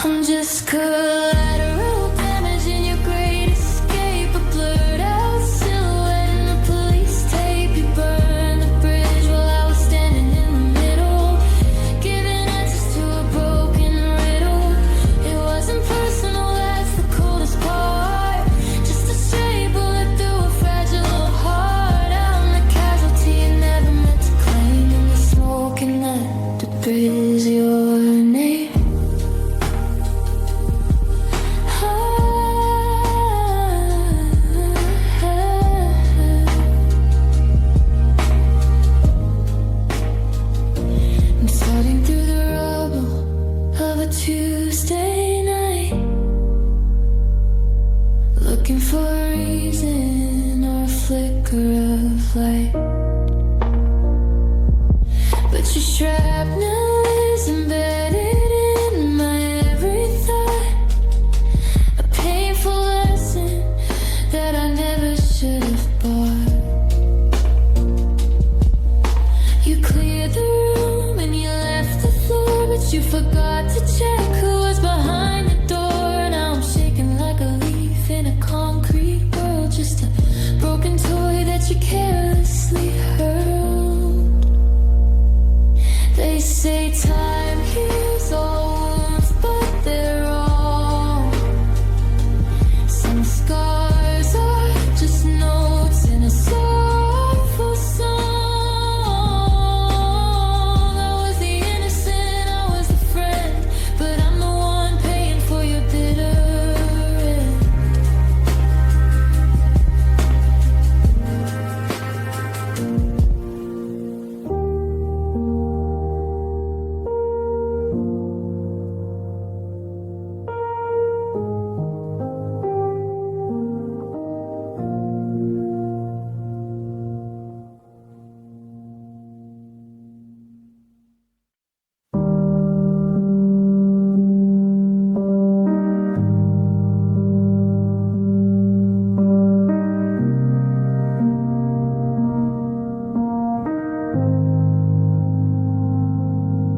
Speaker 1: I'm just collateral damage in your great escape, a blurred out silhouette in the police tape. You burned the bridge while I was standing in the middle, giving answers to a broken riddle. It wasn't personal, that's the coldest part, just a stray bullet through a fragile heart. I'm the casualty you never meant to claim, in the smoke and that debris is your name. I'm sorting through the rubble of a Tuesday night, looking for a reason or a flicker of light. But your shrapnel is embedded in my every thought, a painful lesson that I never should have bought. You cleared the room and you left the floor, but you forgot to check who was behind the door. Now I'm shaking like a leaf in a concrete world, just a broken toy that you carelessly hurled. They say time heals all wounds, but they're wrong. Some scars are just notes in a sorrowful song. I was the innocent, I was the friend, but I'm the one paying for your bitter end.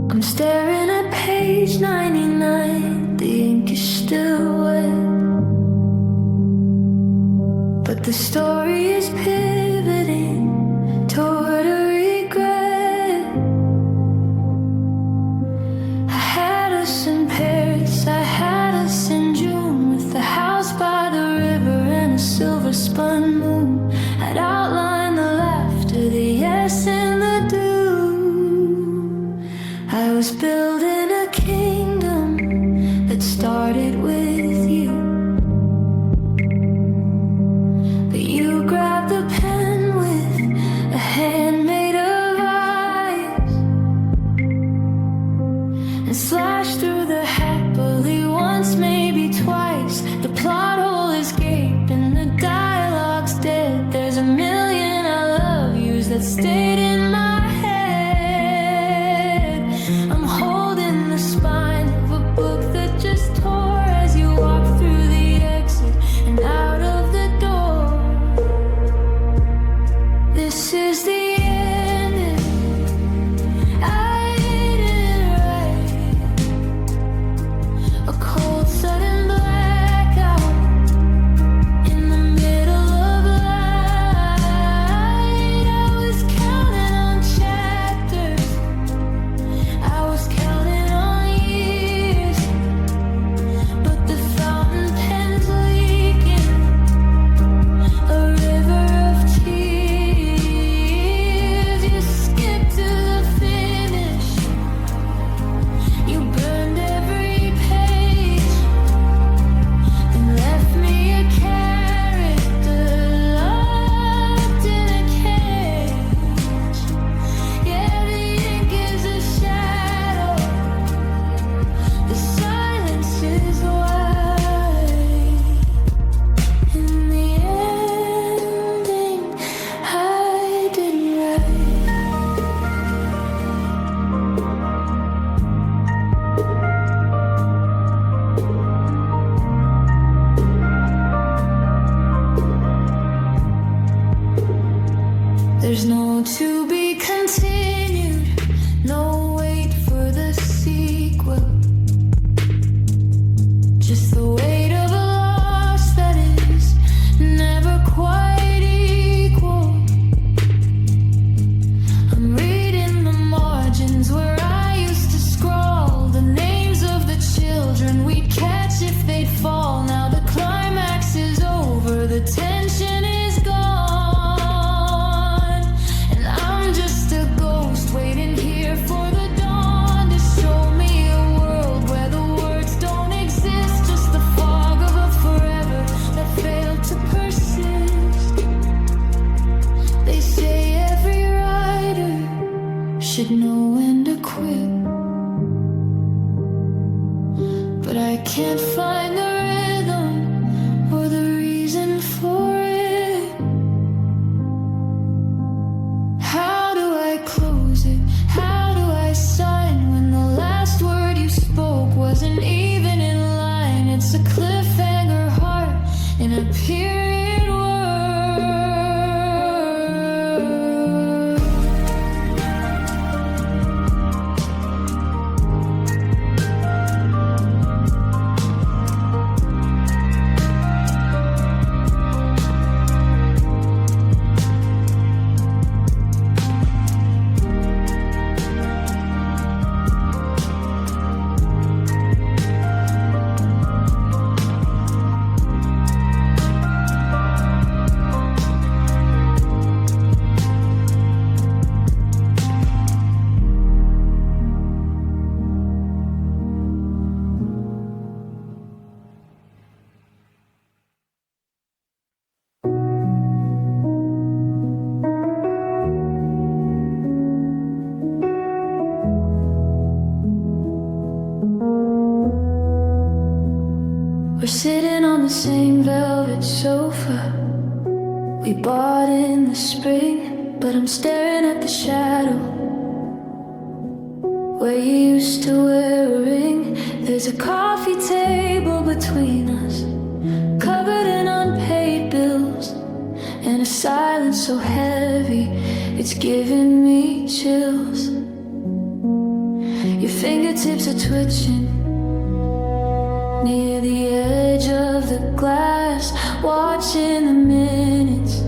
Speaker 1: I'm staring at page 99, the ink is still wet, but the story is pivoting toward a regret. I had us in Paris, I had us in June, with the house by the river and a silver spun moon. I'd outline the laughter, the yes and the do. I was building a kingdom that started with you, but you grabbed the pen with a hand made of ice and slashed through the happily once, maybe twice. The plot hole is gaping, the dialogue's dead. There's no to be continued, no wait for the sequel. Just the weight of a loss that is never quite equal. I'm reading the margins where I used to scrawl the names of the children we'd catch if they'd fall. Now the climax is over, the tension is gone, and I'm just a ghost waiting here for the dawn to show me a world where the words don't exist, just the fog of a forever that failed to persist. They say every writer should know when to quit, but I can't find the rhythm or the reason for it. How do I close it? How do I sign when the last word you spoke wasn't even in line? It's a cliffhanger heart in a period word. We're sitting on the same velvet sofa we bought in the spring, but I'm staring at the shadow where you used to wear a ring. There's a coffee table between us, covered in unpaid bills, and a silence so heavy it's giving me chills. Your fingertips are twitching near the edge of the glass, watching the minutes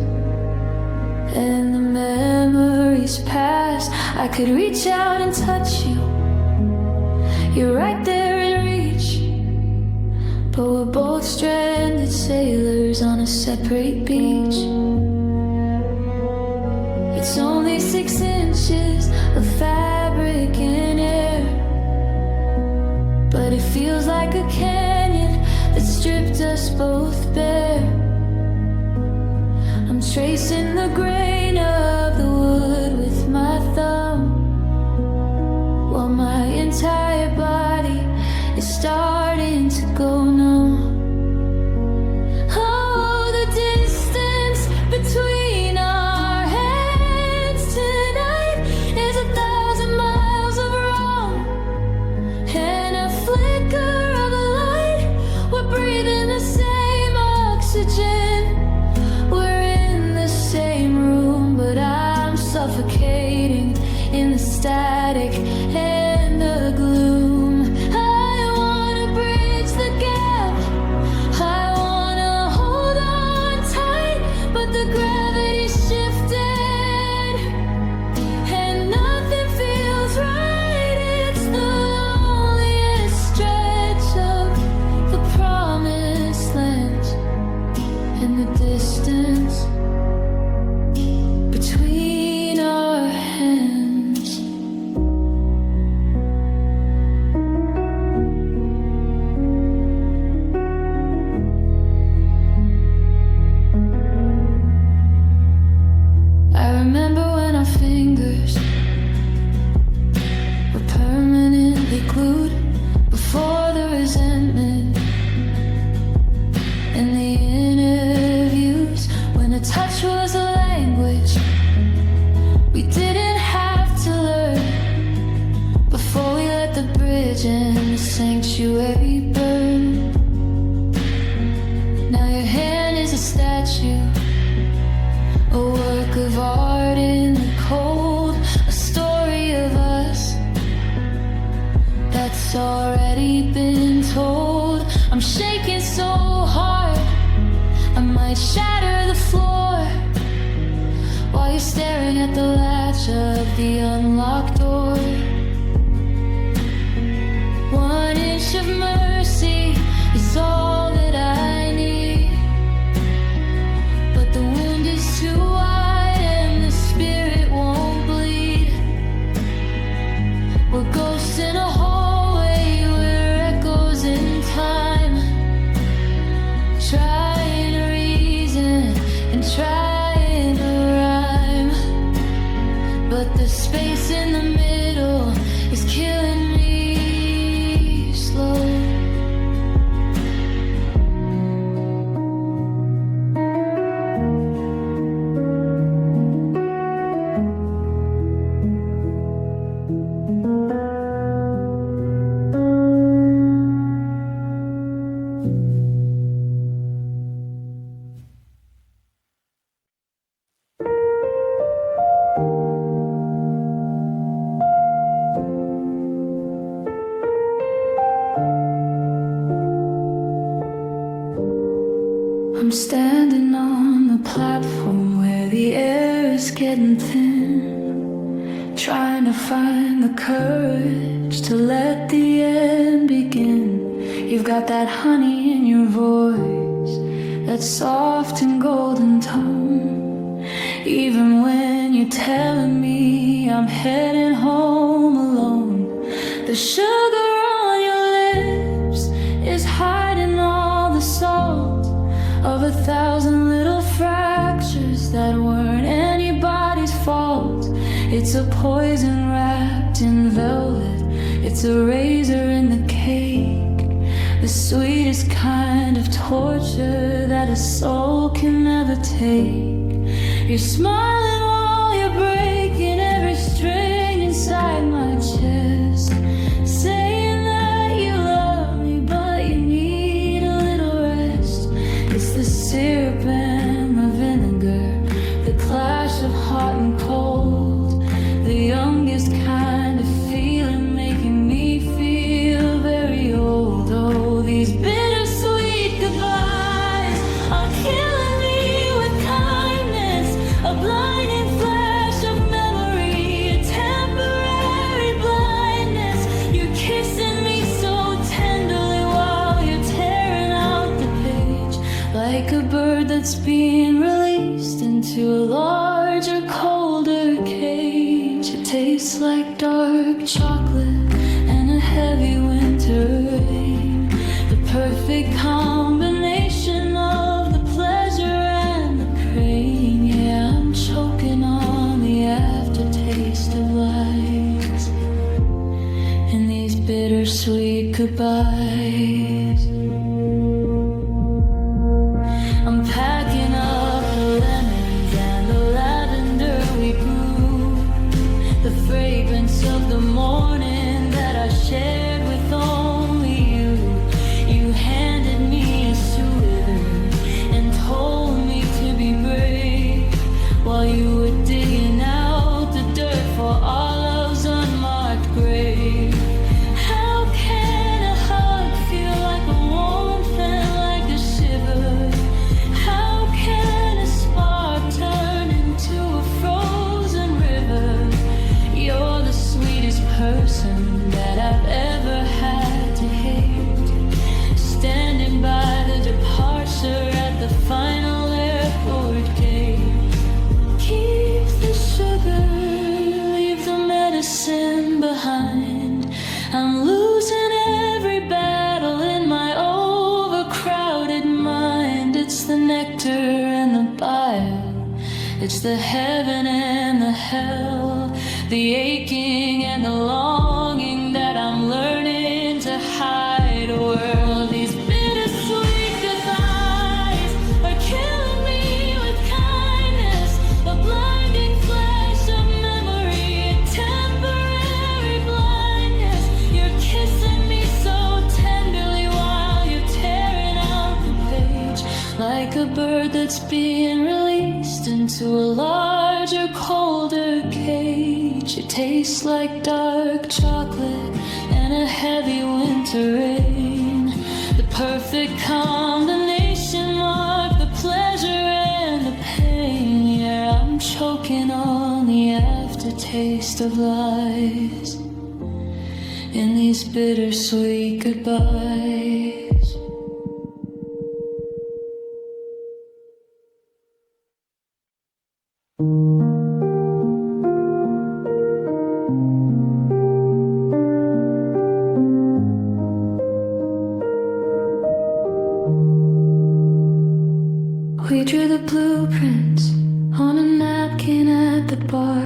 Speaker 1: and the memories pass. I could reach out and touch you, you're right there in reach, but we're both stranded sailors on a separate beach. It's only 6 inches of fabric in air, but it feels like a canyon that stripped us both bare. I'm tracing the grain of the wood with my thumb, while my entire body is starting to go numb. Oh, the distance between our heads tonight is 1,000 miles of wrong, and a flicker of a light. We're breathing the same oxygen, we're in the same room, but I'm suffocating in the static and the gloom. I wanna bridge the gap, I wanna hold on tight, but the gravity shifted and nothing feels right. It's the loneliest stretch of the promised land, and the distance between our hands. I remember when our fingers were permanently glued before the resentment and the interviews, when a touch was a language so hard I might shatter the floor while you're staring at the latch of the unlocked door. 1 inch of mercy is all that I need, but the wound is too wide and the spirit won't bleed. We're ghosts in a hallway, we're echoes in time, trying to reason and trying to rhyme, but the space in the middle is killing me slow. I'm standing on the platform where the air is getting thin, trying to find the courage to let the end begin. You've got that honey in your voice, that soft and golden tone. Even when you're telling me I'm heading home alone, the sugar on your lips is hiding all the salt of 1,000 little fractures that weren't anybody's fault. It's a poison wrapped in velvet, it's a razor in the cake, the sweetest kind of torture that a soul can never take. You're smiling while you're breaking every string inside my chest, saying that you love me but you need a little rest. It's the syrup and the vinegar, the clash of hot and cold, the youngest kind of feeling making me feel very old. Oh, these bittersweet goodbyes are killing me with kindness, a blinding flash of memory, a temporary blindness. You're kissing me so tenderly while you're tearing out the page, like a bird that's being released into a larger, colder cage. It tastes like dark chocolate and a heavy winter rain, the perfect combination of the pleasure and the pain. Yeah, I'm choking on the aftertaste of lies and these bittersweet goodbyes. I'm packing up the lemons and the lavender we grew, the fragrance of the morning that I shared with only you. You handed me a souvenir and told me to be brave while you were digging out the dirt for our love's unmarked grave. How can a hug feel like a warmth and like a shiver? How can a spark turn into a frozen river? You're the sweetest person that I've ever had to hate, standing by the departure at the final airport gate. Keep the sugar, leave the medicine behind. I'm losing every battle in my overcrowded mind. It's the nectar and the bile, it's the heaven and the hell, the aching and the longing that I'm learning to hide. World, these bittersweet goodbyes are killing me with kindness, a blinding flash of memory, a temporary blindness. You're kissing me so tenderly while you're tearing out the page, like a bird that's being released into a larger, colder cage. It tastes like dark chocolate and a heavy winter rain, the perfect combination, mark the pleasure and the pain. Yeah, I'm choking on the aftertaste of lies in these bittersweet goodbyes. We drew the blueprints on a napkin at the bar,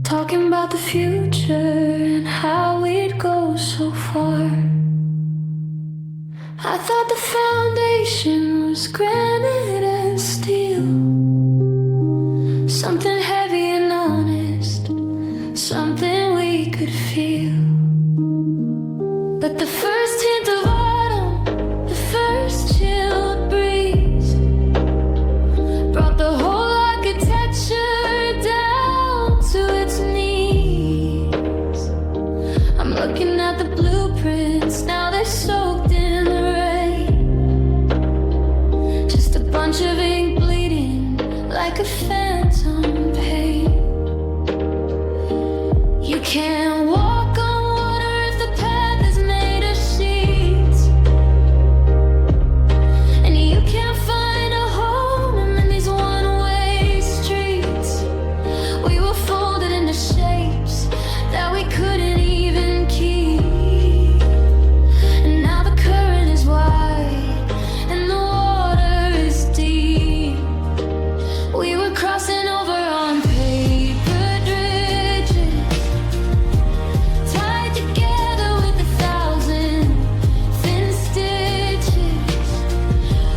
Speaker 1: talking about the future and how we'd go so far. I thought the foundation was granite and steel, something heavy and honest, something we could feel. But the first hint of autumn, the first chilled breeze, brought the whole architecture down to its knees. I'm looking at the blueprints, now they're soaked in the rain. Just a bunch of ink bleeding like a phantom pain. You can't walk on water if the path is made of sheets, and you can't find a home in these one-way streets. We were folded into shapes that we couldn't even keep, and now the current is wide and the water is deep. We were crossing over on paper bridges, tied together with 1,000 thin stitches.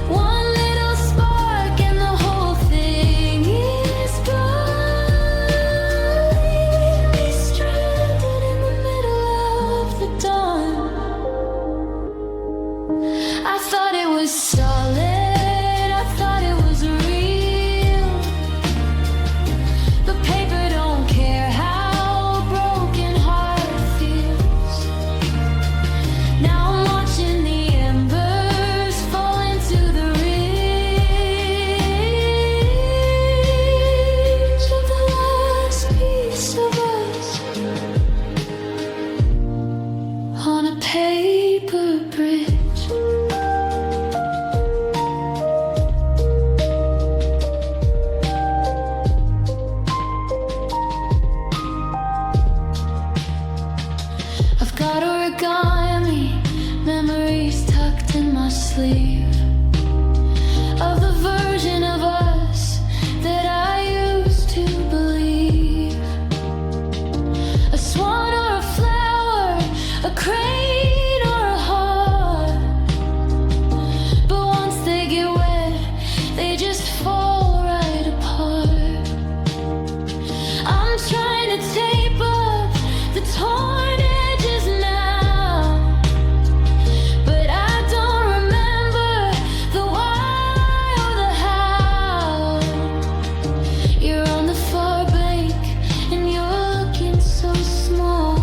Speaker 1: One little spark and the whole thing is gone, leaving me stranded in the middle of the dawn. I thought it was solid, I thought it was real, but paper don't care how a broken heart feels. Now I'm watching the embers fall into the reach of the last piece of us on a paper bridge. I've got origami memories tucked in my sleeve of the version of us that I used to believe. A swan or a flower, a crane or a heart, but once they get wet, they just fall right apart. I'm trying to tape up the torn edges now, but I don't remember the why or the how. You're on the far bank and you're looking so small,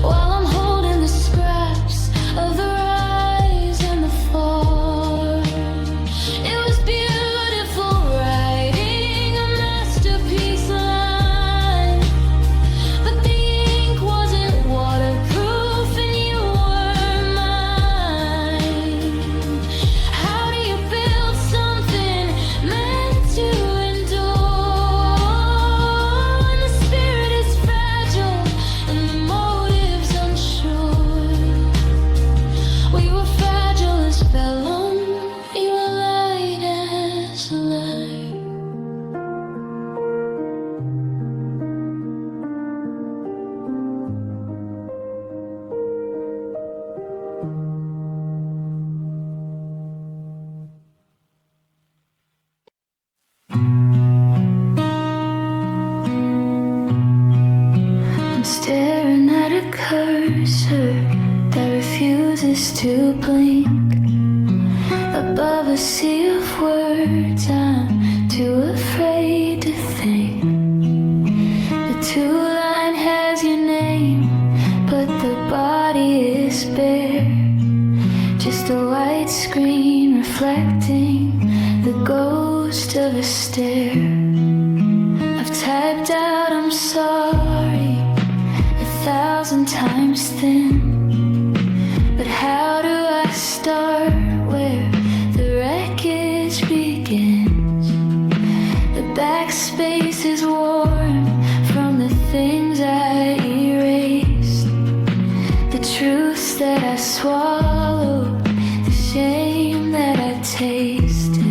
Speaker 1: while I'm holding the scraps of the rise and the fall. It was beautiful writing a masterpiece line, but the ink wasn't waterproof and you were mine. How do you build something meant to endure when the spirit is fragile and the motive's unsure? We were fragile as vellum, you were light as light. I'm staring at a cursor that refuses to blink. Above a sea of words, I'm too afraid to think. The two-line has your name, but the body reflecting the ghost of a stare. I've typed out I'm sorry 1,000 times thin, but how do I start where the wreckage begins? The backspace is warm from the things I erased, the truths that I swallowed, the shame that I tasted.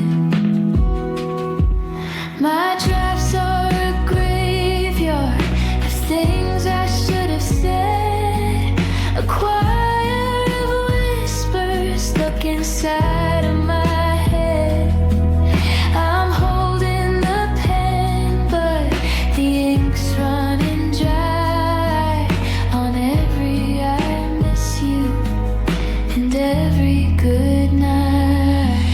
Speaker 1: My drafts are a graveyard of things I should have said, a choir of whispers stuck inside of my head. I'm holding the pen, but the ink's running dry on every I miss you and every good night.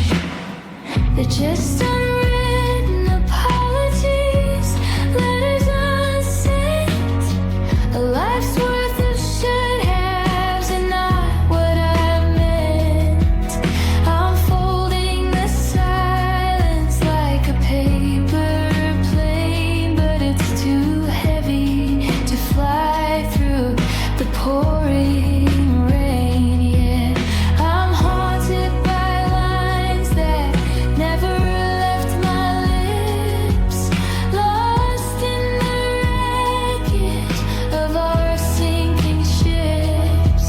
Speaker 1: They're just unwritten apologies, letters unsent, a life's worth of should-haves and not what I meant. I'm folding the silence like a paper plane, but it's too heavy to fly through the pouring rain. Yeah, I'm haunted by lines that never left my lips, lost in the wreckage of our sinking ships.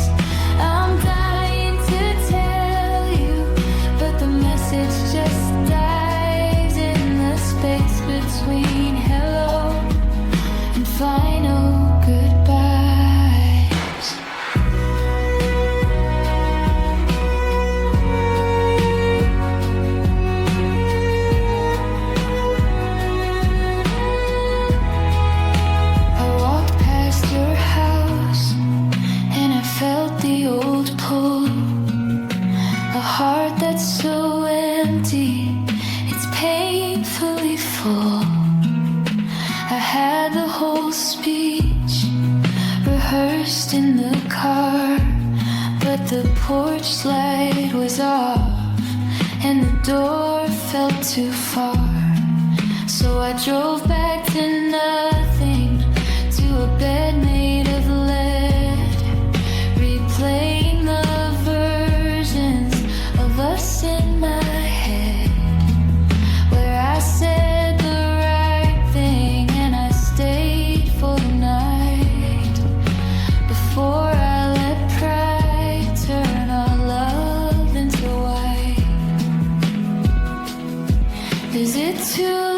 Speaker 1: I'm dying to tell you, but the message just dies in the space between hello and final goodbyes. I walked past your house and I felt the old pull, a heart that's so empty, it's painfully full. I had the whole speech rehearsed in the car, but the porch light was off and the door felt too far. So I drove back to nothing, to a bed made of lead, replaying the versions of us in my head, where I said the right thing and I stayed for the night, before I let pride turn our love into white. Is it too